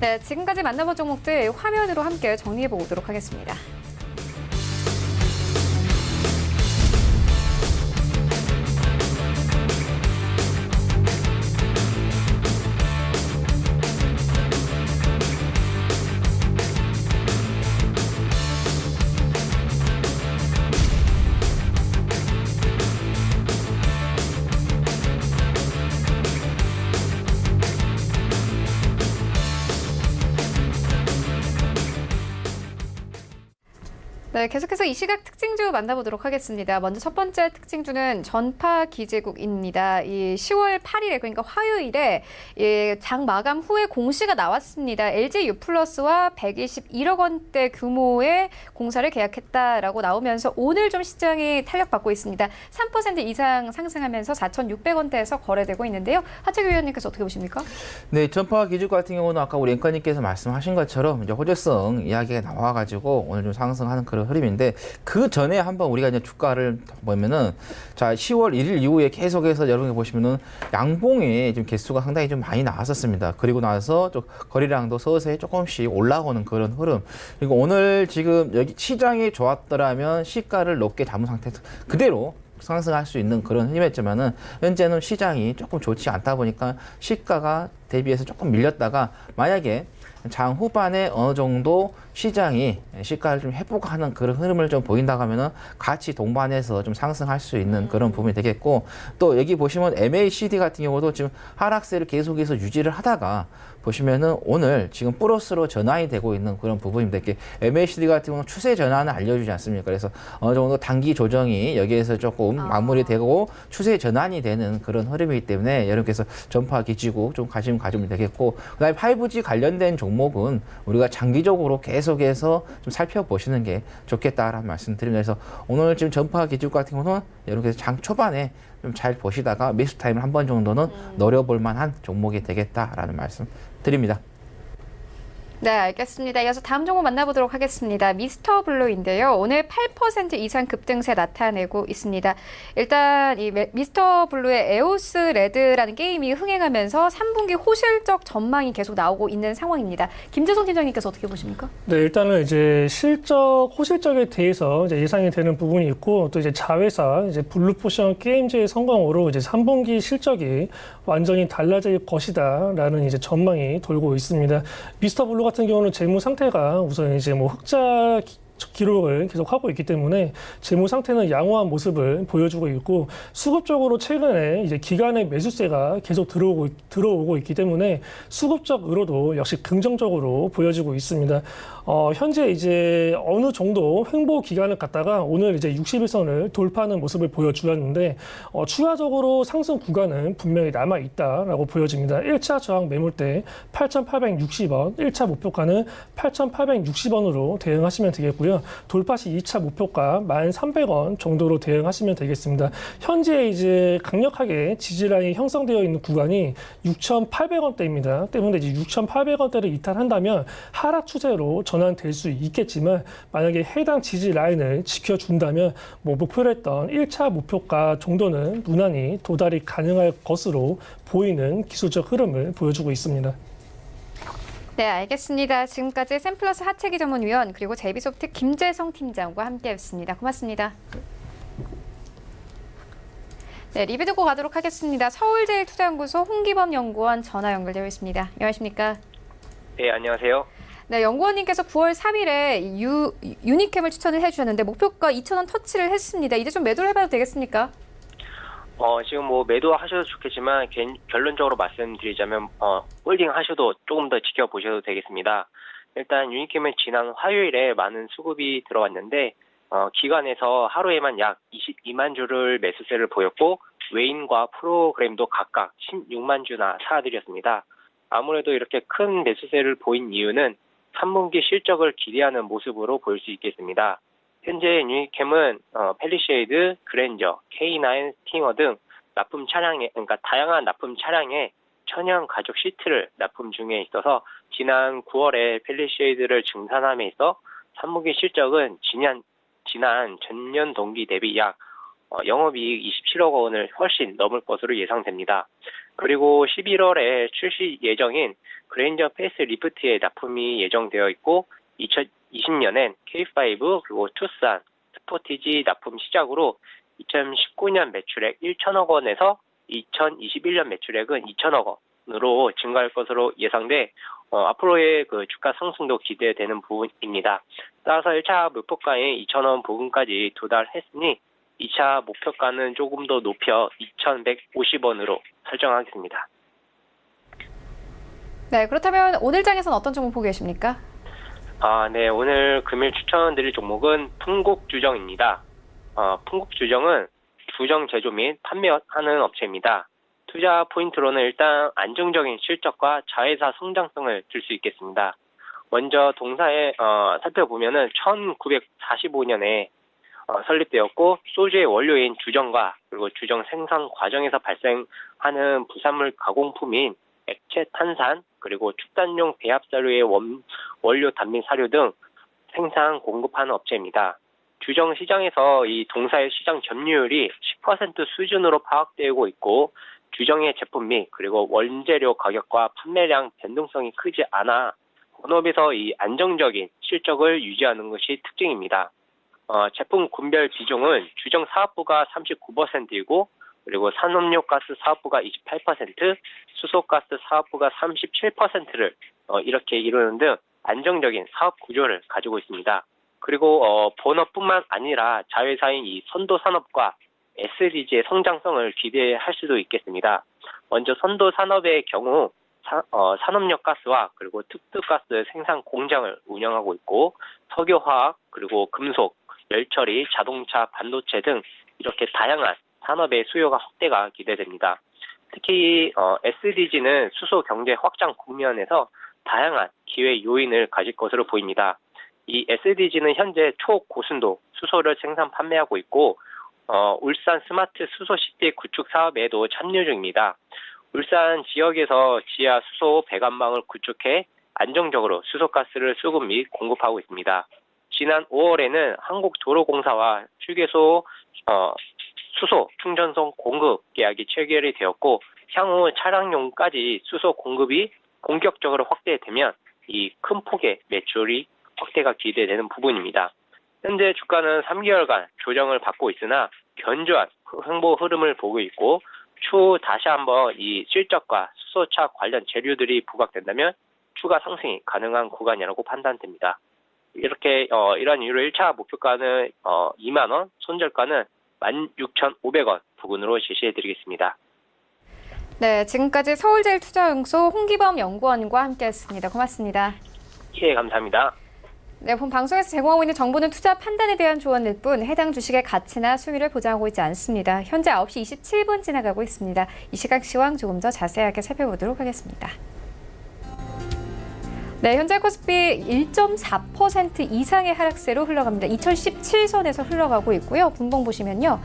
A: 네, 지금까지 만나본 종목들 화면으로 함께 정리해 보도록 하겠습니다. 네, 계속해서 이 시각 특징주 만나보도록 하겠습니다. 먼저 첫 번째 특징주는 전파 기재국입니다. 이 10월 8일에 그러니까 화요일에 장 마감 후에 공시가 나왔습니다. LG U+와 121억 원대 규모의 공사를 계약했다라고 나오면서 오늘 좀 시장이 탄력받고 있습니다. 3% 이상 상승하면서 4,600원대에서 거래되고 있는데요. 하채규 위원님께서 어떻게 보십니까?
C: 네, 전파 기준 같은 경우는 아까 우리 앵커님께서 말씀하신 것처럼 이제 호재성 이야기가 나와가지고 오늘 좀 상승하는 그런 흐름인데 그 전에 한번 우리가 이제 주가를 보면은 자 10월 1일 이후에 계속해서 여러분이 보시면은 양봉이 좀 개수가 상당히 좀 많이 나왔었습니다. 그리고 나서 좀 거래량도 서서히 조금씩 올라오는 그런 흐름. 그리고 오늘 지금 여기 시장이 좋았더라면 시가를 높게 잡은 상태에서 그대로 상승할 수 있는 그런 흐름이었지만은 현재는 시장이 조금 좋지 않다 보니까 시가가 대비해서 조금 밀렸다가 만약에 장 후반에 어느 정도 시장이 시가를 좀 회복하는 그런 흐름을 좀 보인다고 하면은 같이 동반해서 좀 상승할 수 있는 그런 부분이 되겠고 또 여기 보시면 MACD 같은 경우도 지금 하락세를 계속해서 유지를 하다가 보시면은 오늘 지금 플러스로 전환이 되고 있는 그런 부분입니다. 이렇게 MACD 같은 경우는 추세 전환을 알려주지 않습니까? 그래서 어느 정도 단기 조정이 여기에서 조금 마무리되고 추세 전환이 되는 그런 흐름이기 때문에 여러분께서 전파 기지국 좀 관심 가지면 되겠고 그다음에 5G 관련된 종목은 우리가 장기적으로 계속해서 좀 살펴보시는 게 좋겠다라는 말씀 드립니다. 그래서 오늘 지금 전파 기지국 같은 경우는 여러분께서 장 초반에 좀 잘 보시다가 매수 타임을 한 번 정도는 노려볼 만한 종목이 되겠다라는 말씀 드립니다.
A: 네, 알겠습니다. 이어서 다음 종목 만나보도록 하겠습니다. 미스터 블루인데요. 오늘 8% 이상 급등세 나타내고 있습니다. 일단 이 미스터 블루의 에오스 레드라는 게임이 흥행하면서 3분기 호실적 전망이 계속 나오고 있는 상황입니다. 김재성 팀장님께서 어떻게 보십니까?
D: 네, 일단은 이제 호실적에 대해서 이제 예상이 되는 부분이 있고 또 이제 자회사 이제 블루포션 게임즈의 성공으로 이제 3분기 실적이 완전히 달라질 것이다라는 이제 전망이 돌고 있습니다. 미스터 블루 같은 경우는 재무 상태가 우선 이제 뭐 흑자 기록을 계속 하고 있기 때문에 재무 상태는 양호한 모습을 보여주고 있고 수급적으로 최근에 이제 기관의 매수세가 계속 들어오고 있기 때문에 수급적으로도 역시 긍정적으로 보여지고 있습니다. 현재 이제 어느 정도 횡보 기간을 갖다가 오늘 이제 60일선을 돌파하는 모습을 보여주었는데 추가적으로 상승 구간은 분명히 남아 있다라고 보여집니다. 1차 저항 매물대 8,860원, 1차 목표가는 8,860원으로 대응하시면 되겠고요. 돌파 시 2차 목표가 1,300원 정도로 대응하시면 되겠습니다. 현재 이제 강력하게 지지라인이 형성되어 있는 구간이 6,800원대입니다. 때문에 이제 6,800원대를 이탈한다면 하락 추세로 전환될 수 있겠지만 만약에 해당 지지 라인을 지켜준다면 뭐 목표로 했던 1차 목표가 정도는 무난히 도달이 가능할 것으로 보이는 기술적 흐름을 보여주고 있습니다.
A: 네, 알겠습니다. 지금까지 샘플러스 하채기 전문위원 그리고 제비소프트 김재성 팀장과 함께했습니다. 고맙습니다. 네, 리뷰 듣고 가도록 하겠습니다. 서울제일투자연구소 홍기범 연구원 전화 연결되어 있습니다. 안녕하십니까?
E: 네, 안녕하세요.
A: 네, 연구원님께서 9월 3일에 유니캠을 추천을 해주셨는데 목표가 2,000원 터치를 했습니다. 이제 좀 매도를 해봐도 되겠습니까?
E: 지금 뭐 매도하셔도 좋겠지만 결론적으로 말씀드리자면 홀딩 하셔도 조금 더 지켜보셔도 되겠습니다. 일단 유니캠은 지난 화요일에 많은 수급이 들어왔는데 기관에서 하루에만 약 22만 주를 매수세를 보였고 외인과 프로그램도 각각 16만 주나 사들였습니다. 아무래도 이렇게 큰 매수세를 보인 이유는 3분기 실적을 기대하는 모습으로 보일 수 있겠습니다. 현재 유니캠은 팰리쉐이드, 그랜저, K9, 스팅어 등 납품 차량에 그러니까 다양한 납품 차량에 천연 가죽 시트를 납품 중에 있어서 지난 9월에 팰리쉐이드를 증산함에 있어 3분기 실적은 지난 전년 동기 대비 약 영업이익 27억 원을 훨씬 넘을 것으로 예상됩니다. 그리고 11월에 출시 예정인 그랜저 페이스 리프트의 납품이 예정되어 있고 2020년엔 K5 그리고 투싼, 스포티지 납품 시작으로 2019년 매출액 1천억 원에서 2021년 매출액은 2천억 원으로 증가할 것으로 예상돼 앞으로의 그 주가 상승도 기대되는 부분입니다. 따라서 1차 목표가인 2,000원 부근까지 도달했으니 2차 목표가는 조금 더 높여 2,150원으로 설정하겠습니다.
A: 네, 그렇다면 오늘 장에서는 어떤 종목 보고 계십니까?
E: 네, 오늘 금일 추천드릴 종목은 풍국주정입니다. 풍국주정은 주정 제조 및 판매하는 업체입니다. 투자 포인트로는 일단 안정적인 실적과 자회사 성장성을 들 수 있겠습니다. 먼저 동사에 살펴보면은 1945년에 설립되었고 소주의 원료인 주정과 그리고 주정 생산 과정에서 발생하는 부산물 가공품인 액체 탄산 그리고 축산용 배합사료의 원료 단민 사료 등 생산 공급하는 업체입니다. 주정 시장에서 이 동사의 시장 점유율이 10% 수준으로 파악되고 있고 주정의 제품 및 그리고 원재료 가격과 판매량 변동성이 크지 않아 본업에서 이 안정적인 실적을 유지하는 것이 특징입니다. 제품 군별 비중은 주정 사업부가 39%이고 그리고 산업용가스 사업부가 28%, 수소가스 사업부가 37%를 이렇게 이루는 등 안정적인 사업 구조를 가지고 있습니다. 그리고 본업뿐만 아니라 자회사인 이 선도산업과 SDG의 성장성을 기대할 수도 있겠습니다. 먼저 선도산업의 경우 산업용가스와 그리고 특수가스 생산 공장을 운영하고 있고 석유화학 그리고 금속, 열처리, 자동차, 반도체 등 이렇게 다양한 산업의 수요가 확대가 기대됩니다. 특히 SDG는 수소 경제 확장 국면에서 다양한 기회 요인을 가질 것으로 보입니다. 이 SDG는 현재 초고순도 수소를 생산 판매하고 있고 울산 스마트 수소시티 구축 사업에도 참여 중입니다. 울산 지역에서 지하 수소 배관망을 구축해 안정적으로 수소가스를 수급 및 공급하고 있습니다. 지난 5월에는 한국도로공사와 휴게소 수소 충전소 공급 계약이 체결이 되었고 향후 차량용까지 수소 공급이 본격적으로 확대되면 이 큰 폭의 매출이 확대가 기대되는 부분입니다. 현재 주가는 3개월간 조정을 받고 있으나 견조한 행보 흐름을 보고 있고 추후 다시 한번 이 실적과 수소차 관련 재료들이 부각된다면 추가 상승이 가능한 구간이라고 판단됩니다. 이렇게 이러한 이유로 1차 목표가는 2만 원, 손절가는 16,500원 부근으로 제시해드리겠습니다.
A: 네, 지금까지 서울제일투자연구소 홍기범 연구원과 함께했습니다. 고맙습니다.
E: 예, 감사합니다.
A: 네, 본 방송에서 제공하고 있는 정보는 투자 판단에 대한 조언일 뿐 해당 주식의 가치나 수위를 보장하고 있지 않습니다. 현재 9시 27분 지나가고 있습니다. 이 시각 시황 조금 더 자세하게 살펴보도록 하겠습니다. 네, 현재 코스피 1.4% 이상의 하락세로 흘러갑니다. 2017선에서 흘러가고 있고요. 분봉 보시면요.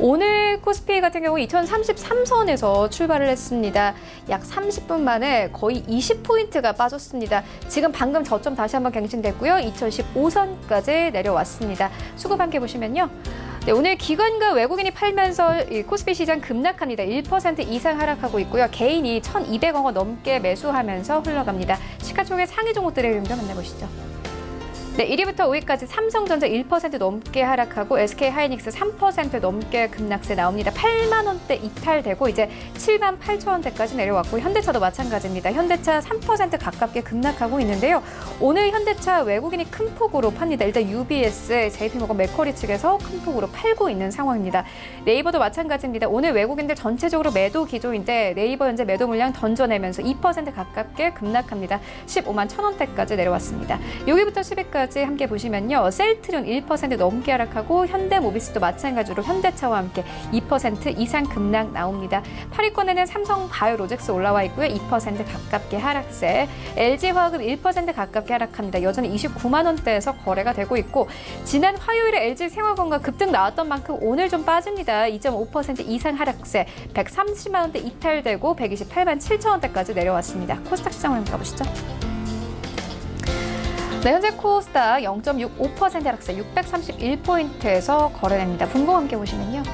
A: 오늘 코스피 같은 경우 2033선에서 출발을 했습니다. 약 30분 만에 거의 20포인트가 빠졌습니다. 지금 방금 저점 다시 한번 갱신됐고요. 2015선까지 내려왔습니다. 수급 함께 보시면요. 네, 오늘 기관과 외국인이 팔면서 이 코스피 시장 급락합니다. 1% 이상 하락하고 있고요. 개인이 1,200억 원 넘게 매수하면서 흘러갑니다. 시가총액 상위 종목들의 흐름도 만나보시죠. 네, 1위부터 5위까지 삼성전자 1% 넘게 하락하고 SK하이닉스 3% 넘게 급락세 나옵니다. 8만 원대 이탈되고 이제 7만 8천 원대까지 내려왔고 현대차도 마찬가지입니다. 현대차 3% 가깝게 급락하고 있는데요. 오늘 현대차 외국인이 큰 폭으로 팝니다. 일단 UBS, JP모건, 맥쿼리 측에서 큰 폭으로 팔고 있는 상황입니다. 네이버도 마찬가지입니다. 오늘 외국인들 전체적으로 매도 기조인데 네이버 현재 매도 물량 던져내면서 2% 가깝게 급락합니다. 15만 1천 원대까지 내려왔습니다. 6위부터 10위까지 함께 보시면요. 셀트리온 1% 넘게 하락하고 현대모비스도 마찬가지로 현대차와 함께 2% 이상 급락 나옵니다. 8위권에는 삼성바이오로직스 올라와 있고요. 2% 가깝게 하락세. LG화학은 1% 가깝게 하락합니다. 여전히 29만 원대에서 거래가 되고 있고 지난 화요일에 LG생활건강 급등 나왔던 만큼 오늘 좀 빠집니다. 2.5% 이상 하락세. 130만 원대 이탈되고 128만 7천 원대까지 내려왔습니다. 코스닥 시장을 한번 가보시죠. 네, 현재 코스닥 0.65% 하락세 631포인트에서 거래됩니다. 분봉 함께 보시면요.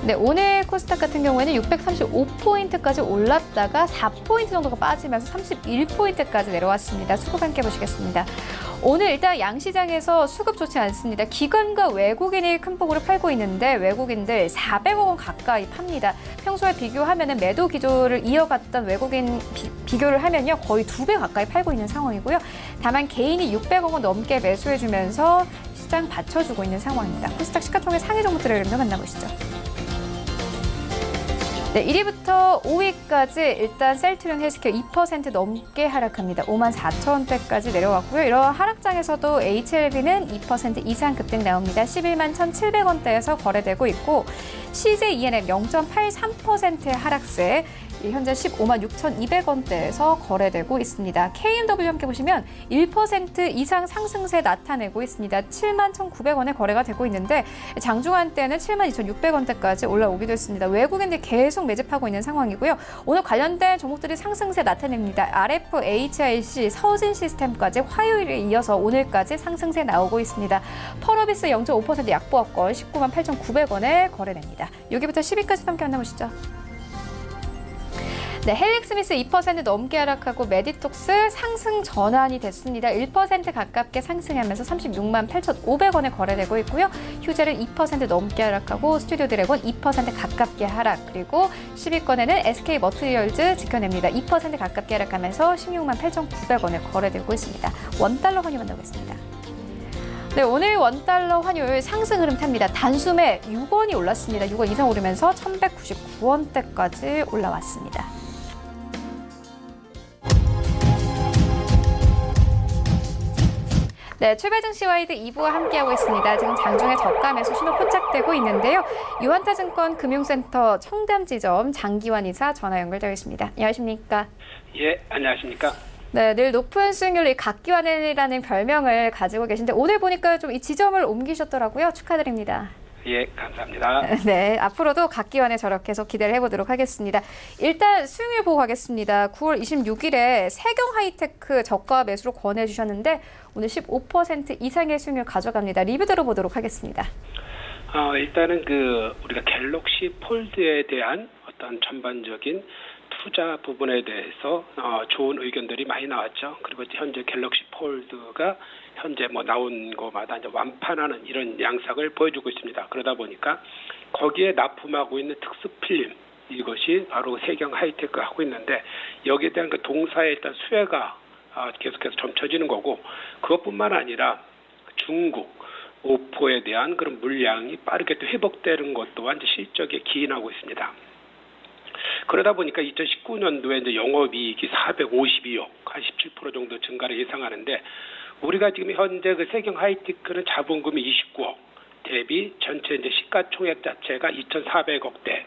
A: 네, 오늘 코스닥 같은 경우에는 635포인트까지 올랐다가 4포인트 정도가 빠지면서 31포인트까지 내려왔습니다. 수급 함께 보시겠습니다. 오늘 일단 양시장에서 수급 좋지 않습니다. 기관과 외국인이 큰 폭으로 팔고 있는데 외국인들 400억 원 가까이 팝니다. 평소에 비교하면 매도 기조를 이어갔던 외국인 비교를 하면요. 거의 2배 가까이 팔고 있는 상황이고요. 다만 개인이 600억 원 넘게 매수해주면서 시장 받쳐주고 있는 상황입니다. 코스닥 시가총액 상위 종목들의 흐름도 만나보시죠. 네, 1위부터 5위까지 일단 셀트리온 헬스케어 2% 넘게 하락합니다. 54,000원대까지 내려왔고요. 이러한 하락장에서도 HLB는 2% 이상 급등 나옵니다. 11만 1,700원대에서 거래되고 있고 CJENM 0.83%의 하락세, 현재 15만 6,200원대에서 거래되고 있습니다. KMW 함께 보시면 1% 이상 상승세 나타내고 있습니다. 7만 1,900원에 거래가 되고 있는데 장중한 때는 7만 2,600원대까지 올라오기도 했습니다. 외국인들이 계속 매집하고 있는 상황이고요. 오늘 관련된 종목들이 상승세 나타냅니다. RF, HIC, 서진시스템까지 화요일에 이어서 오늘까지 상승세 나오고 있습니다. 펄어비스 0.5% 약보합권 19만 8,900원에 거래됩니다. 여기부터 10위까지 함께 만나보시죠. 네, 헬릭스미스 2% 넘게 하락하고 메디톡스 상승 전환이 됐습니다. 1% 가깝게 상승하면서 36만 8,500원에 거래되고 있고요. 휴젤은 2% 넘게 하락하고 스튜디오 드래곤 2% 가깝게 하락, 그리고 10위권에는 SK 머티리얼즈 지켜냅니다. 2% 가깝게 하락하면서 16만 8,900원에 거래되고 있습니다. 원달러 환율 만나보겠습니다. 네, 오늘 원달러 환율 상승 흐름 탑니다. 단숨에 6원이 올랐습니다. 6원 이상 오르면서 1,199원대까지 올라왔습니다. 네, 출발 증시 와이드 2부와 함께하고 있습니다. 지금 장중에 저가 매수 신호 포착되고 있는데요. 유한타증권 금융센터 청담지점 장기환 이사 전화 연결되어 있습니다. 안녕하십니까?
F: 예, 안녕하십니까?
A: 네, 늘 높은 수익률이 각기환이라는 별명을 가지고 계신데 오늘 보니까 좀 이 지점을 옮기셨더라고요. 축하드립니다.
F: 예, 감사합니다.
A: 네, 앞으로도 각기환에 저력 계속 기대를 해보도록 하겠습니다. 일단 수익률 보고 가겠습니다. 9월 26일에 세경 하이테크 저가 매수로 권해주셨는데 오늘 15% 이상의 수익률 가져갑니다. 리뷰 들어보도록 하겠습니다.
F: 일단은 우리가 갤럭시 폴드에 대한 어떤 전반적인 투자 부분에 대해서 좋은 의견들이 많이 나왔죠. 그리고 현재 갤럭시 폴드가 현재 나온 거마다 이제 완판하는 이런 양상을 보여주고 있습니다. 그러다 보니까 거기에 납품하고 있는 특수 필름, 이것이 바로 세경 하이테크가 하고 있는데 여기에 대한 그 동사의 일단 수혜가 계속해서 점쳐지는 거고, 그것뿐만 아니라 중국 오포에 대한 그런 물량이 빠르게 또 회복되는 것 또한 실적에 기인하고 있습니다. 그러다 보니까 2019년도에 이제 영업이익이 452억, 한 17% 정도 증가를 예상하는데, 우리가 지금 현재 그 세경 하이테크는 자본금이 29억 대비 전체 이제 시가총액 자체가 2,400억대.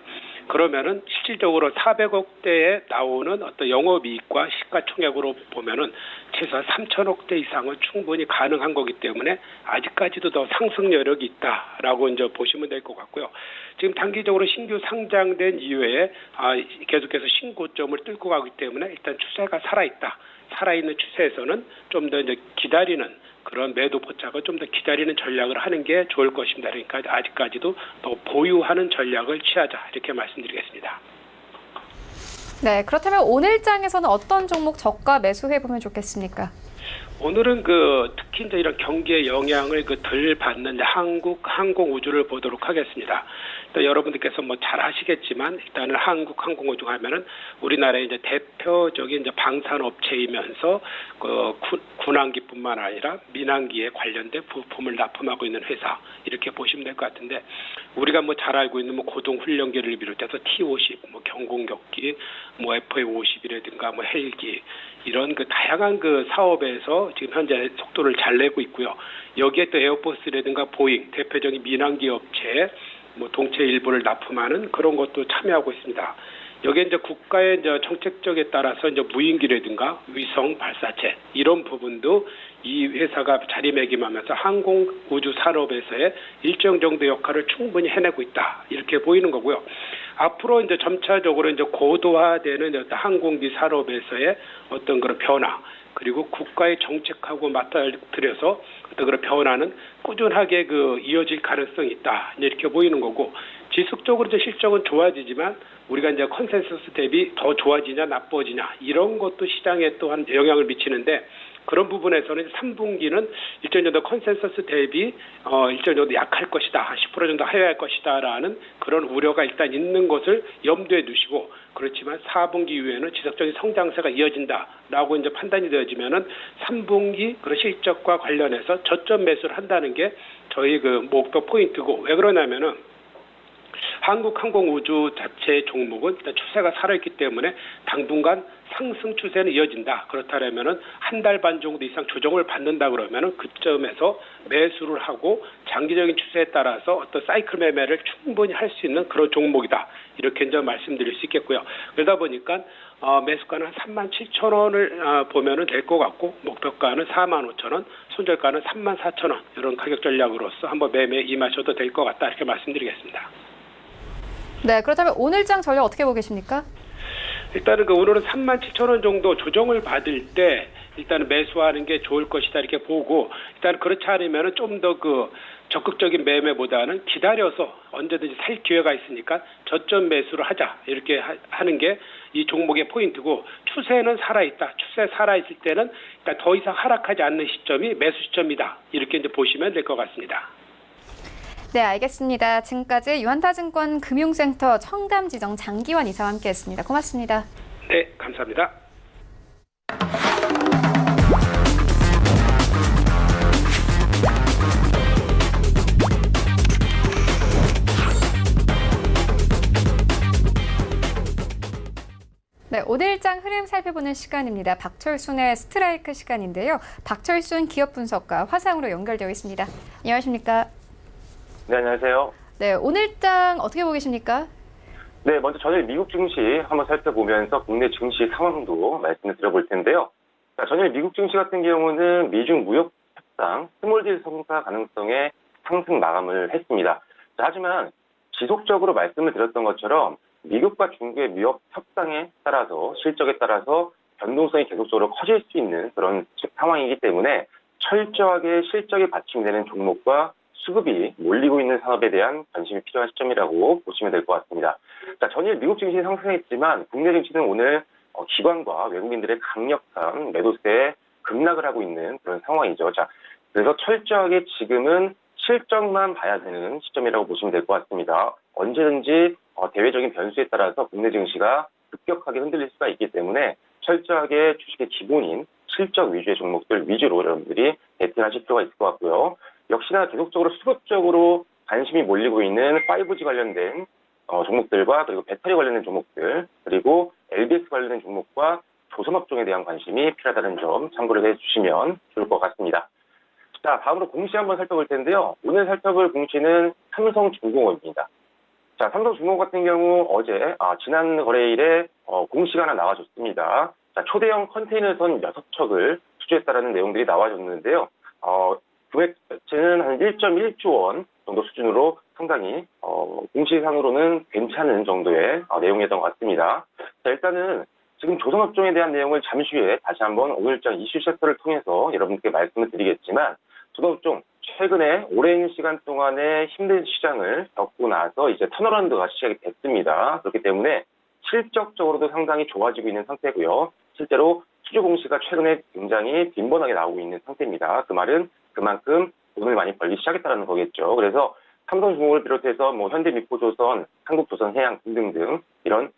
F: 그러면은 실질적으로 400억대에 나오는 어떤 영업이익과 시가총액으로 보면은 최소한 3,000억대 이상은 충분히 가능한 거기 때문에 아직까지도 더 상승 여력이 있다라고 이제 보시면 될 것 같고요. 지금 단기적으로 신규 상장된 이후에 계속해서 신고점을 뚫고 가기 때문에 일단 추세가 살아있는 추세에서는 좀 더 이제 기다리는 그런 매도 포착을 좀 더 기다리는 전략을 하는 게 좋을 것입니다. 그러니까 아직까지도 더 보유하는 전략을 취하자, 이렇게 말씀드리겠습니다.
A: 네, 그렇다면 오늘장에서는 어떤 종목 저가 매수해보면 좋겠습니까?
F: 오늘은 특히 이제 이런 경기의 영향을 덜 받는 한국 항공우주를 보도록 하겠습니다. 또 여러분들께서 잘 아시겠지만 일단은 한국 항공우주 하면은 우리나라의 이제 대표적인 이제 방산업체이면서 군항기뿐만 아니라 민항기에 관련된 부품을 납품하고 있는 회사, 이렇게 보시면 될 것 같은데, 우리가 잘 알고 있는 고동훈련기를 비롯해서 T-50, 경공격기, FA-50이라든가 헬기, 이런 다양한 사업에서 지금 현재 속도를 잘 내고 있고요. 여기에 또 에어포스라든가 보잉, 대표적인 민항기 업체에 동체 일부를 납품하는 그런 것도 참여하고 있습니다. 여기에 이제 국가의 이제 정책적에 따라서 이제 무인기라든가 위성 발사체, 이런 부분도 이 회사가 자리매김하면서 항공 우주 산업에서의 일정 정도 역할을 충분히 해내고 있다, 이렇게 보이는 거고요. 앞으로 이제 점차적으로 이제 고도화되는 어떤 항공기 산업에서의 어떤 그런 변화, 그리고 국가의 정책하고 맞닥뜨려서 어떤 그런 변화는 꾸준하게 이어질 가능성이 있다, 이렇게 보이는 거고, 지속적으로 이제 실적은 좋아지지만 우리가 이제 컨센서스 대비 더 좋아지냐 나빠지냐, 이런 것도 시장에 또한 영향을 미치는데, 그런 부분에서는 3분기는 일정 정도 컨센서스 대비 일정 정도 약할 것이다, 10% 정도 하회할 것이다라는 그런 우려가 일단 있는 것을 염두에 두시고, 그렇지만 4분기 이후에는 지속적인 성장세가 이어진다라고 이제 판단이 되어지면은 3분기 그런 실적과 관련해서 저점 매수를 한다는 게 저희 목표 포인트고, 왜 그러냐면은 한국항공우주 자체 종목은 일단 추세가 살아있기 때문에 당분간 상승 추세는 이어진다. 그렇다면은 한 달 반 정도 이상 조정을 받는다 그러면은 그점에서 매수를 하고 장기적인 추세에 따라서 어떤 사이클 매매를 충분히 할 수 있는 그런 종목이다. 이렇게 이제 말씀드릴 수 있겠고요. 그러다 보니까 매수가는 한 37,000원을 보면은 될 것 같고 목표가는 45,000원, 손절가는 34,000원 이런 가격 전략으로서 한번 매매 임하셔도 될 것 같다. 이렇게 말씀드리겠습니다.
A: 네, 그렇다면 오늘장 전략 어떻게 보고 계십니까?
F: 일단은 오늘은 37,000원 정도 조정을 받을 때 일단은 매수하는 게 좋을 것이다 이렇게 보고 일단 그렇지 않으면은 좀 더 적극적인 매매보다는 기다려서 언제든지 살 기회가 있으니까 저점 매수를 하자 이렇게 하는 게 이 종목의 포인트고 추세는 살아있다. 추세 살아있을 때는 일단 더 이상 하락하지 않는 시점이 매수 시점이다. 이렇게 이제 보시면 될 것 같습니다.
A: 네, 알겠습니다. 지금까지 유한타증권 금융센터 청담지점 장기환 이사와 함께했습니다. 고맙습니다.
F: 네, 감사합니다.
A: 네, 오늘장 흐름 살펴보는 시간입니다. 박철순의 스트라이크 시간인데요. 박철순 기업 분석가 화상으로 연결되어 있습니다. 안녕하십니까?
G: 네, 안녕하세요.
A: 네, 오늘장 어떻게 보고 계십니까?
G: 네, 먼저 전일 미국 증시 한번 살펴보면서 국내 증시 상황도 말씀을 드려볼 텐데요. 자, 전일 미국 증시 같은 경우는 미중 무역 협상 스몰딜 성사 가능성에 상승 마감을 했습니다. 자, 하지만 지속적으로 말씀을 드렸던 것처럼 미국과 중국의 무역 협상에 따라서 실적에 따라서 변동성이 계속적으로 커질 수 있는 그런 상황이기 때문에 철저하게 실적이 받침되는 종목과 수급이 몰리고 있는 산업에 대한 관심이 필요한 시점이라고 보시면 될 것 같습니다. 자, 전일 미국 증시 상승했지만 국내 증시는 오늘 기관과 외국인들의 강력한 매도세에 급락을 하고 있는 그런 상황이죠. 자, 그래서 철저하게 지금은 실적만 봐야 되는 시점이라고 보시면 될 것 같습니다. 언제든지 대외적인 변수에 따라서 국내 증시가 급격하게 흔들릴 수가 있기 때문에 철저하게 주식의 기본인 실적 위주의 종목들 위주로 여러분들이 베팅하실 필요가 있을 것 같고요. 역시나 계속적으로 수급적으로 관심이 몰리고 있는 5G 관련된 종목들과 그리고 배터리 관련된 종목들 그리고 LBS 관련된 종목과 조선업종에 대한 관심이 필요하다는 점 참고를 해주시면 좋을 것 같습니다. 자, 다음으로 공시 한번 살펴볼 텐데요. 오늘 살펴볼 공시는 삼성중공업입니다. 자, 삼성중공업 같은 경우 어제 지난 거래일에 공시가 하나 나와줬습니다. 자, 초대형 컨테이너선 6척을 수주했다라는 내용들이 나와줬는데요. 금액 자체는 한 1.1조 원 정도 수준으로 상당히 공시상으로는 괜찮은 정도의 내용이었던 것 같습니다. 자, 일단은 지금 조선업종에 대한 내용을 잠시 후에 다시 한번 오늘장 이슈 섹터를 통해서 여러분께 말씀을 드리겠지만 조선업종 최근에 오랜 시간 동안의 힘든 시장을 겪고 나서 이제 턴어라운드가 시작이 됐습니다. 그렇기 때문에 실적적으로도 상당히 좋아지고 있는 상태고요. 실제로 수주 공시가 최근에 굉장히 빈번하게 나오고 있는 상태입니다. 그 말은 그만큼 돈을 많이 벌기 시작했다는 거겠죠. 그래서 삼성중공업을 비롯해서 현대미포조선, 한국조선해양 등등등 이런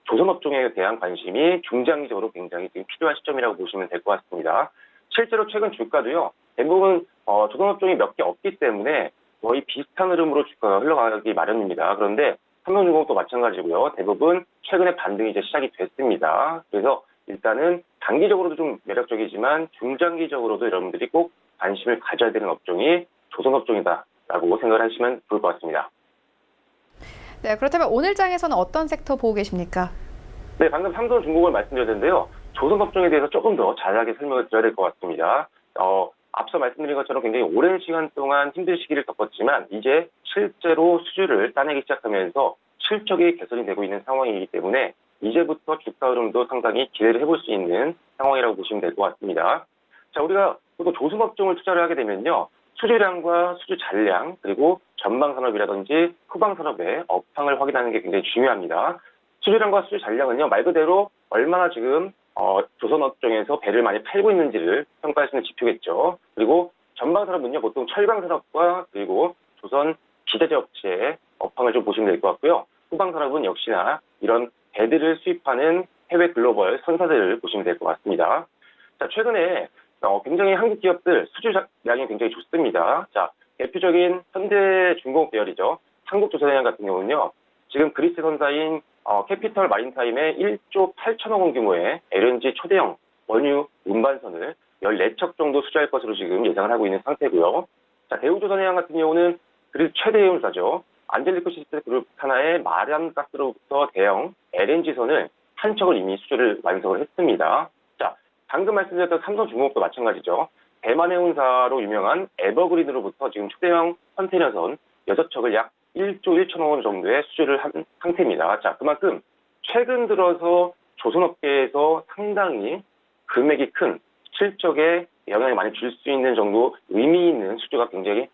G: 조선업종에 대한 관심이 중장기적으로 굉장히 지금 필요한 시점이라고 보시면 될 것 같습니다. 실제로 최근 주가도요. 대부분 조선업종이 몇 개 없기 때문에 거의 비슷한 흐름으로 주가가 흘러가기 마련입니다. 그런데 삼성중공업도 마찬가지고요. 대부분 최근에 반등이 이제 시작이 됐습니다. 그래서 일단은 단기적으로도 좀 매력적이지만 중장기적으로도 여러분들이 꼭 관심을 가져야 되는 업종이 조선업종이다라고 생각을 하시면 좋을 것 같습니다.
A: 네, 그렇다면 오늘장에서는 어떤 섹터 보고 계십니까?
G: 네, 방금 삼성중공업을 말씀드렸는데요. 조선업종에 대해서 조금 더 자세하게 설명을 드려야 될 것 같습니다. 앞서 말씀드린 것처럼 굉장히 오랜 시간 동안 힘든 시기를 겪었지만 이제 실제로 수주를 따내기 시작하면서 실적이 개선이 되고 있는 상황이기 때문에 이제부터 주가 흐름도 상당히 기대를 해볼 수 있는 상황이라고 보시면 될 것 같습니다. 자, 우리가 또 조선업종을 투자를 하게 되면요. 수주량과 수주 잔량 그리고 전방산업이라든지 후방산업의 업황을 확인하는 게 굉장히 중요합니다. 수주량과 수주 잔량은요. 말 그대로 얼마나 지금 조선업종에서 배를 많이 팔고 있는지를 평가할 수 있는 지표겠죠. 그리고 전방산업은요. 보통 철강산업과 그리고 조선 기자재 업체의 업황을 좀 보시면 될 것 같고요. 후방산업은 역시나 이런 배들을 수입하는 해외 글로벌 선사들을 보시면 될 것 같습니다. 자, 최근에 굉장히 한국 기업들 수주량이 굉장히 좋습니다. 자, 대표적인 현대중공업 계열이죠. 한국조선해양 같은 경우는요. 지금 그리스 선사인 캐피털 마린타임의 1조 8천억 원 규모의 LNG 초대형 원유 운반선을 14척 정도 수주할 것으로 지금 예상을 하고 있는 상태고요. 자, 대우조선해양 같은 경우는 그리스 최대 해운사죠. 안젤리코 시스템 그룹 하나의 마량가스로부터 대형 LNG선을 한 척을 이미 수주를 완성을 했습니다. 자, 방금 말씀드렸던 삼성중공업도 마찬가지죠. 대만 해운사로 유명한 에버그린으로부터 지금 초대형 컨테이너선 6척을 약 1조 1천억 원 정도의 수주를 한 상태입니다. 자, 그만큼 최근 들어서 조선업계에서 상당히 금액이 큰 실적에 영향을 많이 줄 수 있는 정도 의미 있는 수주가 굉장히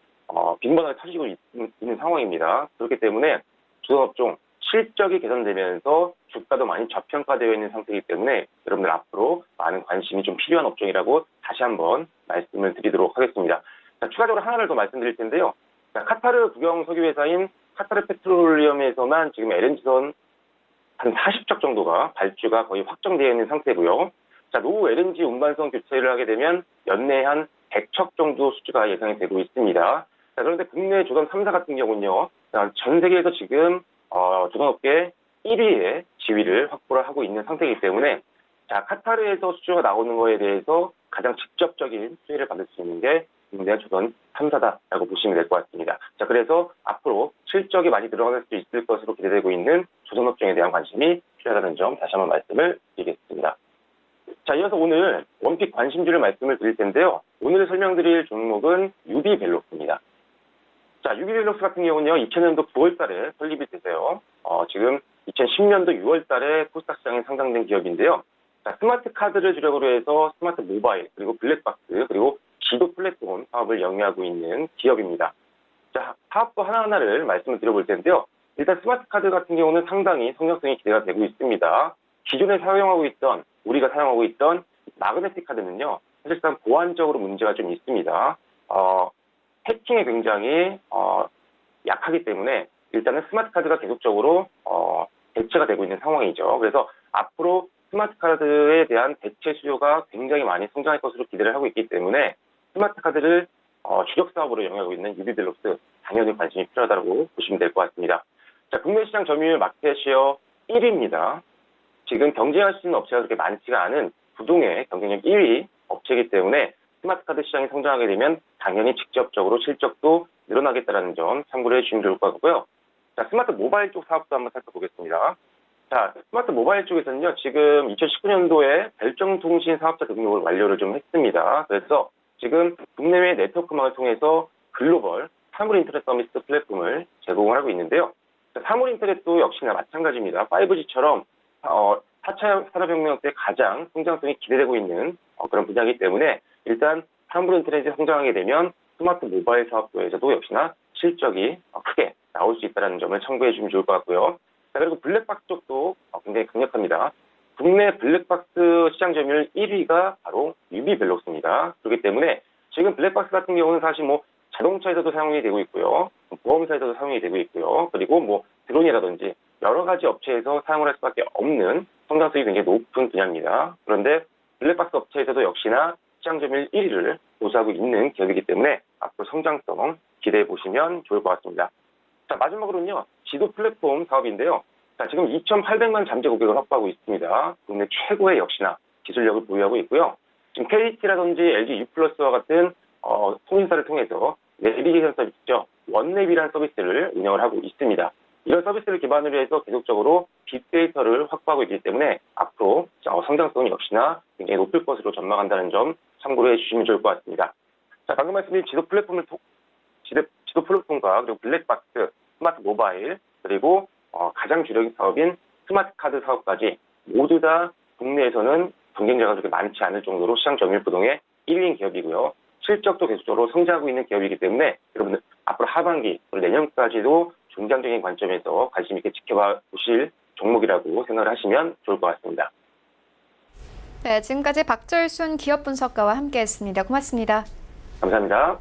G: 빈번하게 터지고 있는 상황입니다. 그렇기 때문에 조선업종 실적이 개선되면서 주가도 많이 저평가되어 있는 상태이기 때문에 여러분들 앞으로 많은 관심이 좀 필요한 업종이라고 다시 한번 말씀을 드리도록 하겠습니다. 자, 추가적으로 하나를 더 말씀드릴 텐데요. 자, 카타르 국영 석유회사인 카타르 페트롤리엄에서만 지금 LNG선 한 40척 정도가 발주가 거의 확정되어 있는 상태고요. 자, 노후 LNG 운반선 교체를 하게 되면 연내 한 100척 정도 수주가 예상이 되고 있습니다. 자, 그런데 국내 조선 3사 같은 경우는요, 전 세계에서 지금 조선업계 1위의 지위를 확보를 하고 있는 상태이기 때문에 자, 카타르에서 수주가 나오는 거에 대해서 가장 직접적인 수혜를 받을 수 있는 게 국내 조선 3사다라고 보시면 될 것 같습니다. 자, 그래서 앞으로 실적이 많이 늘어날 수 있을 것으로 기대되고 있는 조선업종에 대한 관심이 필요하다는 점 다시 한번 말씀을 드리겠습니다. 자, 이어서 오늘 원픽 관심주를 말씀을 드릴 텐데요. 오늘 설명드릴 종목은 유비벨록스입니다. 자, 유비벨록스 같은 경우는요, 2000년도 9월 달에 설립이 되세요. 지금 2010년도 6월 달에 코스닥 시장에 상장된 기업인데요. 자, 스마트 카드를 주력으로 해서 스마트 모바일, 그리고 블랙박스, 그리고 지도 플랫폼 사업을 영위하고 있는 기업입니다. 자, 사업부 하나하나를 말씀을 드려볼 텐데요. 일단 스마트 카드 같은 경우는 상당히 성장성이 기대가 되고 있습니다. 기존에 우리가 사용하고 있던 마그네틱 카드는요, 사실상 보안적으로 문제가 좀 있습니다. 해킹에 굉장히 약하기 때문에 일단은 스마트 카드가 계속적으로 대체가 되고 있는 상황이죠. 그래서 앞으로 스마트 카드에 대한 대체 수요가 굉장히 많이 성장할 것으로 기대를 하고 있기 때문에 스마트 카드를 주력 사업으로 영위하고 있는 유비벨록스 당연히 관심이 필요하다고 보시면 될 것 같습니다. 자, 국내 시장 점유율 마켓 시어 1위입니다. 지금 경쟁할 수 있는 업체가 그렇게 많지가 않은 부동의 경쟁력 1위 업체이기 때문에 스마트 카드 시장이 성장하게 되면 당연히 직접적으로 실적도 늘어나겠다는 점 참고를 해주시면 좋을 것 같고요. 자, 스마트 모바일 쪽 사업도 한번 살펴보겠습니다. 자, 스마트 모바일 쪽에서는요, 지금 2019년도에 별정통신 사업자 등록을 완료를 좀 했습니다. 그래서 지금 국내외 네트워크망을 통해서 글로벌 사물 인터넷 서비스 플랫폼을 제공을 하고 있는데요. 자, 사물 인터넷도 역시나 마찬가지입니다. 5G처럼 4차 산업혁명 때 가장 성장성이 기대되고 있는 그런 분야이기 때문에 일단 사물 인터넷이 성장하게 되면 스마트 모바일 사업부에서도 역시나 실적이 크게 나올 수 있다는 점을 참고해 주시면 좋을 것 같고요. 자, 그리고 블랙박스 쪽도 굉장히 강력합니다. 국내 블랙박스 시장 점유율 1위가 바로 유비벨록스입니다. 그렇기 때문에 지금 블랙박스 같은 경우는 사실 자동차에서도 사용이 되고 있고요. 보험사에서도 사용이 되고 있고요. 그리고 드론이라든지 여러 가지 업체에서 사용을 할 수밖에 없는 성장성이 굉장히 높은 분야입니다. 그런데 블랙박스 업체에서도 역시나 시장 점유율 1위를 보수하고 있는 기업이기 때문에 앞으로 성장성 기대해 보시면 좋을 것 같습니다. 자, 마지막으로는요, 지도 플랫폼 사업인데요. 자, 지금 2,800만 잠재 고객을 확보하고 있습니다. 국내 최고의 역시나 기술력을 보유하고 있고요. 지금 KT라든지 LG U+와 같은 통신사를 통해서 내비게이션 서비스죠. 원내비라는 서비스를 운영을 하고 있습니다. 이런 서비스를 기반으로 해서 계속적으로 빅데이터를 확보하고 있기 때문에 앞으로 성장성이 역시나 굉장히 높을 것으로 전망한다는 점 참고로 해주시면 좋을 것 같습니다. 자, 방금 말씀드린 지도 플랫폼과 그리고 블랙박스, 스마트 모바일, 그리고 가장 주력인 사업인 스마트 카드 사업까지 모두 다 국내에서는 경쟁자가 그렇게 많지 않을 정도로 시장 점유율 부동의 1위인 기업이고요. 실적도 계속적으로 성장하고 있는 기업이기 때문에 여러분들 앞으로 하반기, 그리고 내년까지도 중장적인 관점에서 관심 있게 지켜봐 보실 종목이라고 생각을 하시면 좋을 것 같습니다.
A: 네, 지금까지 박절순 기업 분석가와 함께했습니다. 고맙습니다.
G: 감사합니다.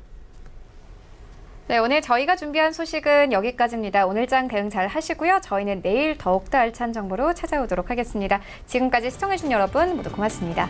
A: 네, 오늘 저희가 준비한 소식은 여기까지입니다. 오늘장 대응 잘 하시고요. 저희는 내일 더욱더 알찬 정보로 찾아오도록 하겠습니다. 지금까지 시청해주신 여러분 모두 고맙습니다.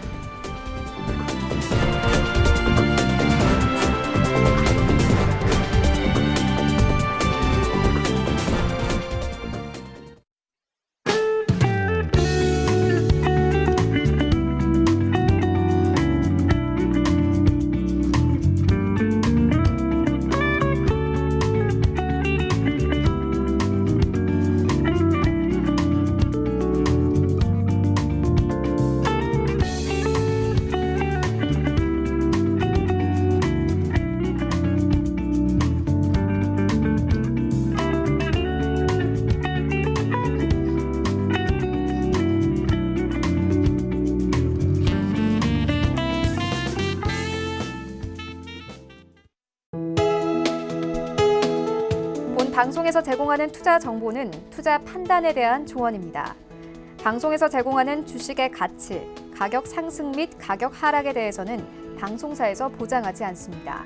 A: 방송에서 제공하는 투자 정보는 투자 판단에 대한 조언입니다. 방송에서 제공하는 주식의 가치, 가격 상승 및 가격 하락에 대해서는 방송사에서 보장하지 않습니다.